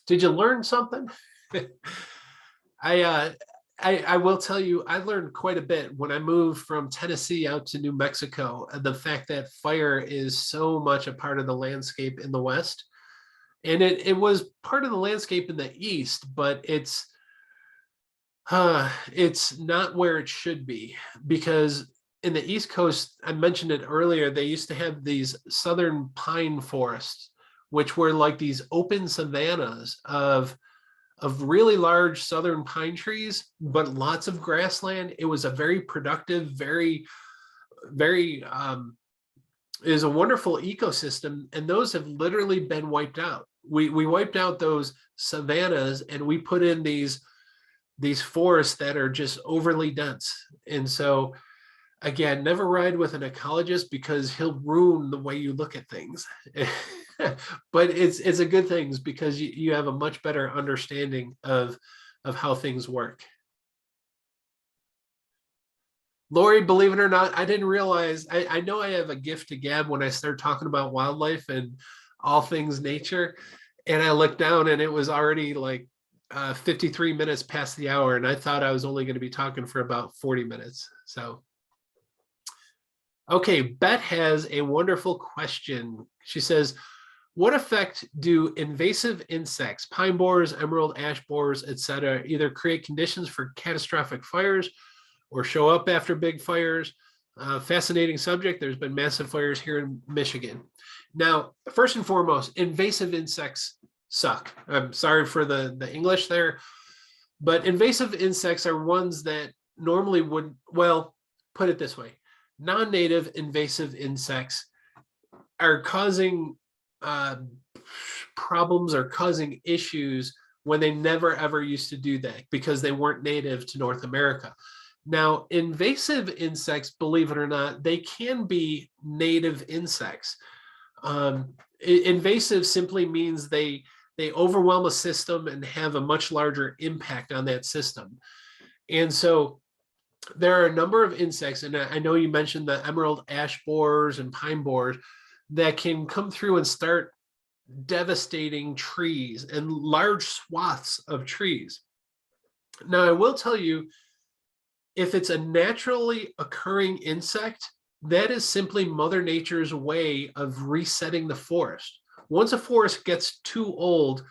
Did you learn something? I will tell you, I learned quite a bit when I moved from Tennessee out to New Mexico. The fact that fire is so much a part of the landscape in the West, and it was part of the landscape in the East, but it's not where it should be, because in the East Coast, I mentioned it earlier, they used to have these southern pine forests, which were like these open savannas of really large southern pine trees, but lots of grassland. It was a very productive, is a wonderful ecosystem, and those have literally been wiped out. We wiped out those savannas and we put in these forests that are just overly dense. And so again, never ride with an ecologist because he'll ruin the way you look at things. But it's a good thing because you have a much better understanding of how things work. Lori, believe it or not, I didn't realize, I know I have a gift to gab when I start talking about wildlife and all things nature. And I looked down and it was already like 53 minutes past the hour, and I thought I was only going to be talking for about 40 minutes. So, okay, Beth has a wonderful question. She says, what effect do invasive insects, pine borers, emerald ash borers, etc., either create conditions for catastrophic fires or show up after big fires? Fascinating subject. There's been massive fires here in Michigan. Now, first and foremost, invasive insects suck. I'm sorry for the English there, but invasive insects are ones that normally would, well, put it this way, non-native invasive insects are causing problems or causing issues when they never ever used to do that because they weren't native to North America. Now, invasive insects, believe it or not, they can be native insects. Invasive simply means they overwhelm a system and have a much larger impact on that system. And so there are a number of insects, and I know you mentioned the emerald ash borers and pine borers that can come through and start devastating trees and large swaths of trees. Now, I will tell you, if it's a naturally occurring insect, that is simply Mother Nature's way of resetting the forest. Once a forest gets too old,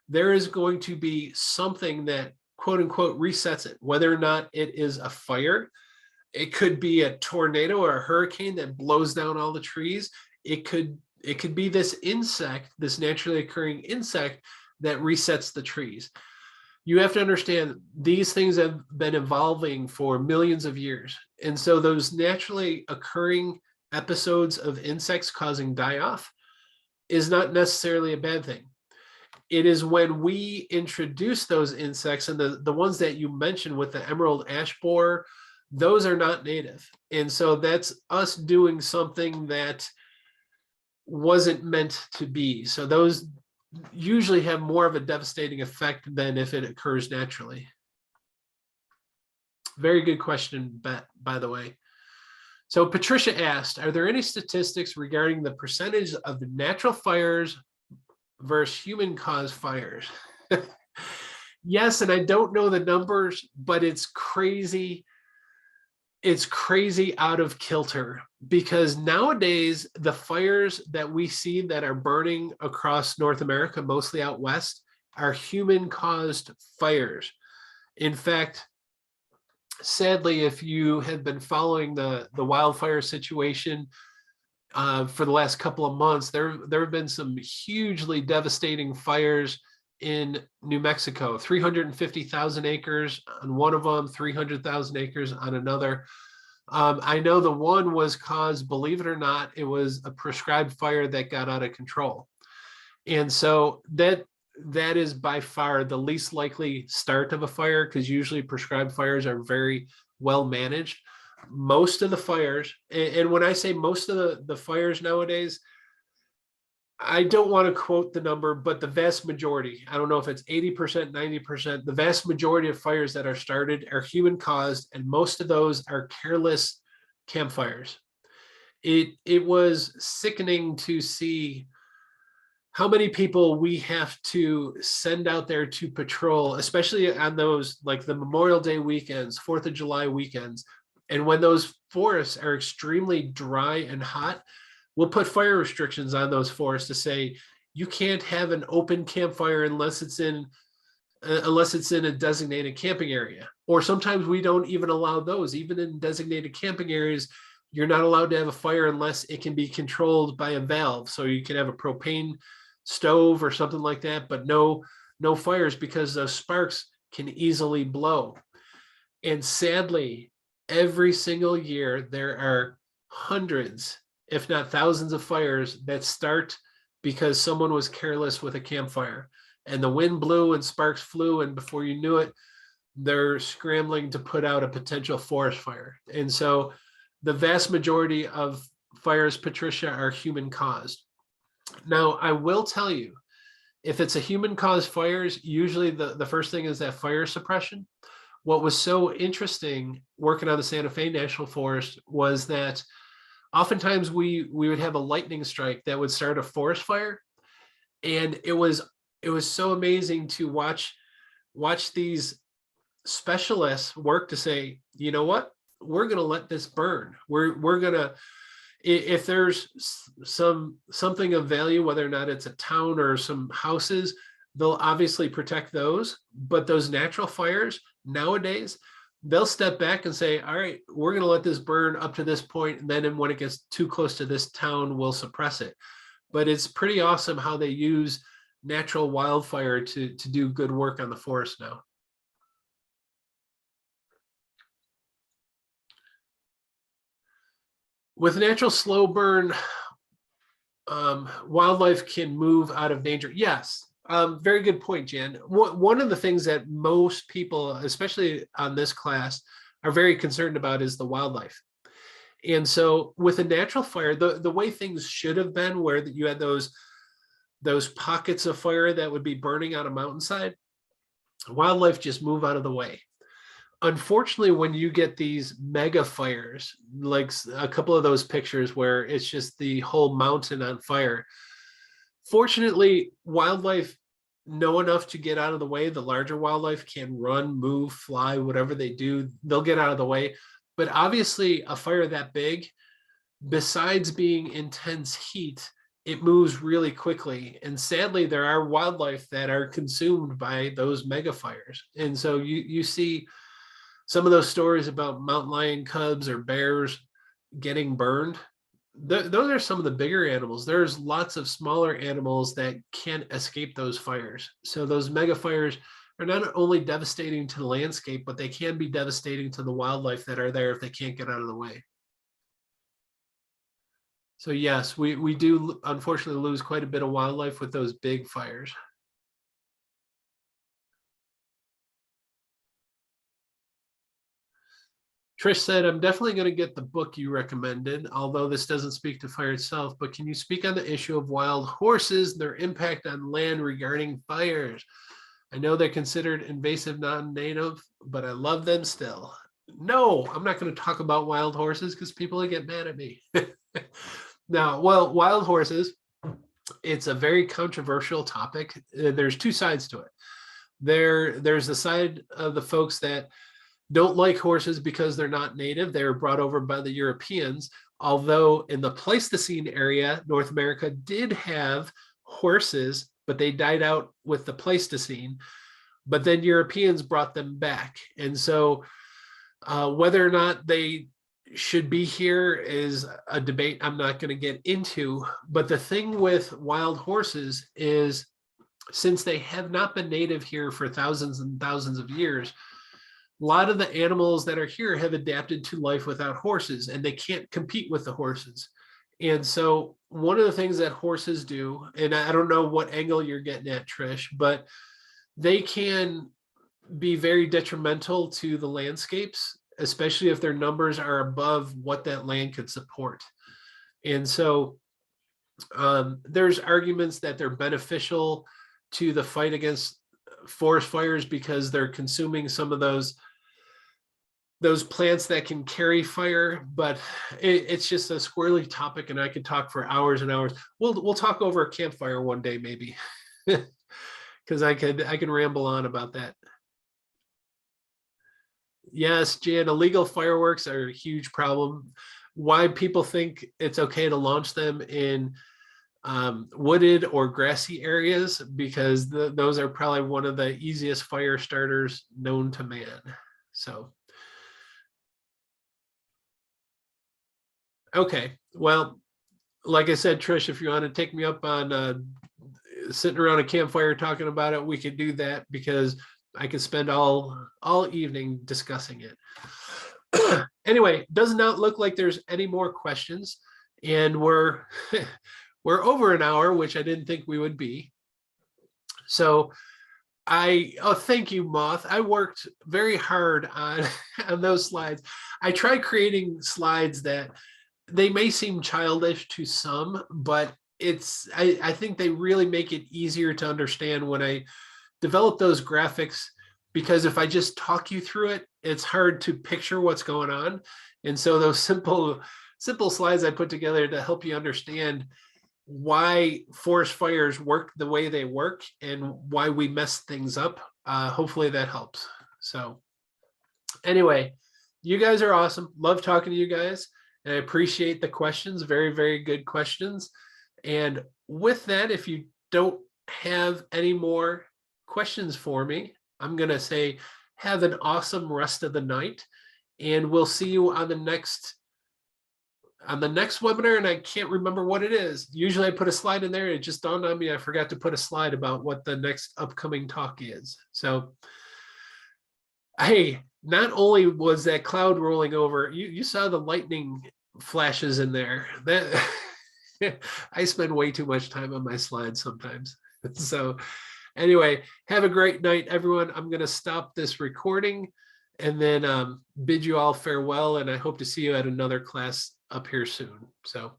there is going to be something that quote unquote resets it, whether or not it is a fire. It could be a tornado or a hurricane that blows down all the trees. It could be this insect, this naturally occurring insect that resets the trees. You have to understand these things have been evolving for millions of years. And so those naturally occurring episodes of insects causing die-off is not necessarily a bad thing. It is when we introduce those insects, and the ones that you mentioned with the emerald ash borer, those are not native. And so that's us doing something that wasn't meant to be. So those usually have more of a devastating effect than if it occurs naturally. Very good question, by the way. So Patricia asked, are there any statistics regarding the percentage of natural fires versus human-caused fires? Yes, and I don't know the numbers, but it's crazy. It's crazy out of kilter, because nowadays the fires that we see that are burning across North America, mostly out west, are human-caused fires. In fact, sadly, if you have been following the wildfire situation for the last couple of months, there have been some hugely devastating fires in New Mexico, 350,000 acres on one of them, 300,000 acres on another. I know the one was caused, believe it or not, it was a prescribed fire that got out of control. And so that is by far the least likely start of a fire, because usually prescribed fires are very well managed. Most of the fires, and when I say most of the fires nowadays, I don't want to quote the number, but the vast majority, I don't know if it's 80%, 90%, the vast majority of fires that are started are human caused, and most of those are careless campfires. It was sickening to see how many people we have to send out there to patrol, especially on those, like the Memorial Day weekends, 4th of July weekends. And when those forests are extremely dry and hot, we'll put fire restrictions on those forests to say, you can't have an open campfire unless it's in a designated camping area. Or sometimes we don't even allow those. Even in designated camping areas, you're not allowed to have a fire unless it can be controlled by a valve. So you can have a propane stove or something like that, but no fires, because those sparks can easily blow. And sadly, every single year there are hundreds, if not thousands, of fires that start because someone was careless with a campfire, and the wind blew and sparks flew, and before you knew it, they're scrambling to put out a potential forest fire. And so the vast majority of fires, Patricia, are human caused. Now, I will tell you, if it's a human caused fires, usually the first thing is that fire suppression. What was so interesting working on the Santa Fe National Forest was that oftentimes we would have a lightning strike that would start a forest fire. And it was so amazing to watch these specialists work to say, you know what, we're going to let this burn. We're going to, if there's something of value, whether or not it's a town or some houses, they'll obviously protect those. But those natural fires nowadays, they'll step back and say, all right, we're going to let this burn up to this point, and then when it gets too close to this town, we'll suppress it. But it's pretty awesome how they use natural wildfire to do good work on the forest now. With natural slow burn, wildlife can move out of danger. Yes, very good point, Jan. One of the things that most people, especially on this class, are very concerned about is the wildlife. And so with a natural fire, the way things should have been, where you had those pockets of fire that would be burning on a mountainside, wildlife just move out of the way. Unfortunately, when you get these mega fires, like a couple of those pictures where it's just the whole mountain on fire, fortunately, wildlife know enough to get out of the way. The larger wildlife can run, move, fly, whatever they do, they'll get out of the way. But obviously, a fire that big, besides being intense heat, it moves really quickly. And sadly, there are wildlife that are consumed by those mega fires. And so you see some of those stories about mountain lion cubs or bears getting burned. Those are some of the bigger animals. There's lots of smaller animals that can't escape those fires. So those mega fires are not only devastating to the landscape, but they can be devastating to the wildlife that are there if they can't get out of the way. So yes, we do unfortunately lose quite a bit of wildlife with those big fires. Trish said, I'm definitely going to get the book you recommended, although this doesn't speak to fire itself, but can you speak on the issue of wild horses and their impact on land regarding fires? I know they're considered invasive non-native, but I love them still. No, I'm not going to talk about wild horses because people will get mad at me. Now, well, wild horses, it's a very controversial topic. There's two sides to it. There's the side of the folks that don't like horses because they're not native. They were brought over by the Europeans, although in the Pleistocene area, North America did have horses, but they died out with the Pleistocene. But then Europeans brought them back. And so whether or not they should be here is a debate I'm not going to get into. But the thing with wild horses is since they have not been native here for thousands and thousands of years, a lot of the animals that are here have adapted to life without horses, and they can't compete with the horses. And so one of the things that horses do, and I don't know what angle you're getting at, Trish, but they can be very detrimental to the landscapes, especially if their numbers are above what that land could support. And so there's arguments that they're beneficial to the fight against forest fires because they're consuming some of those plants that can carry fire, but it's just a squirrely topic, and I could talk for hours and hours. We'll talk over a campfire one day, maybe, because I can ramble on about that. Yes, Jan, illegal fireworks are a huge problem. Why people think it's okay to launch them in wooded or grassy areas, because those are probably one of the easiest fire starters known to man. So, okay, well, like I said, Trish, if you want to take me up on sitting around a campfire talking about it, we could do that, because I could spend all evening discussing it. Anyway, does not look like there's any more questions, and we're we're over an hour, which I didn't think we would be. So thank you, Moth. I worked very hard on on those slides. I tried creating slides that they may seem childish to some, but I think they really make it easier to understand when I develop those graphics, because if I just talk you through it, it's hard to picture what's going on. And so those simple slides I put together to help you understand why forest fires work the way they work and why we mess things up. Hopefully that helps. So anyway, you guys are awesome. Love talking to you guys. And I appreciate the questions. Very, very good questions. And with that, if you don't have any more questions for me, I'm going to say have an awesome rest of the night, and we'll see you on the next webinar. And I can't remember what it is. Usually I put a slide in there. It just dawned on me I forgot to put a slide about what the next upcoming talk is. So hey, not only was that cloud rolling over, you saw the lightning flashes in there. That I spend way too much time on my slides sometimes. So anyway, have a great night, everyone. I'm going to stop this recording and then bid you all farewell. And I hope to see you at another class up here soon. So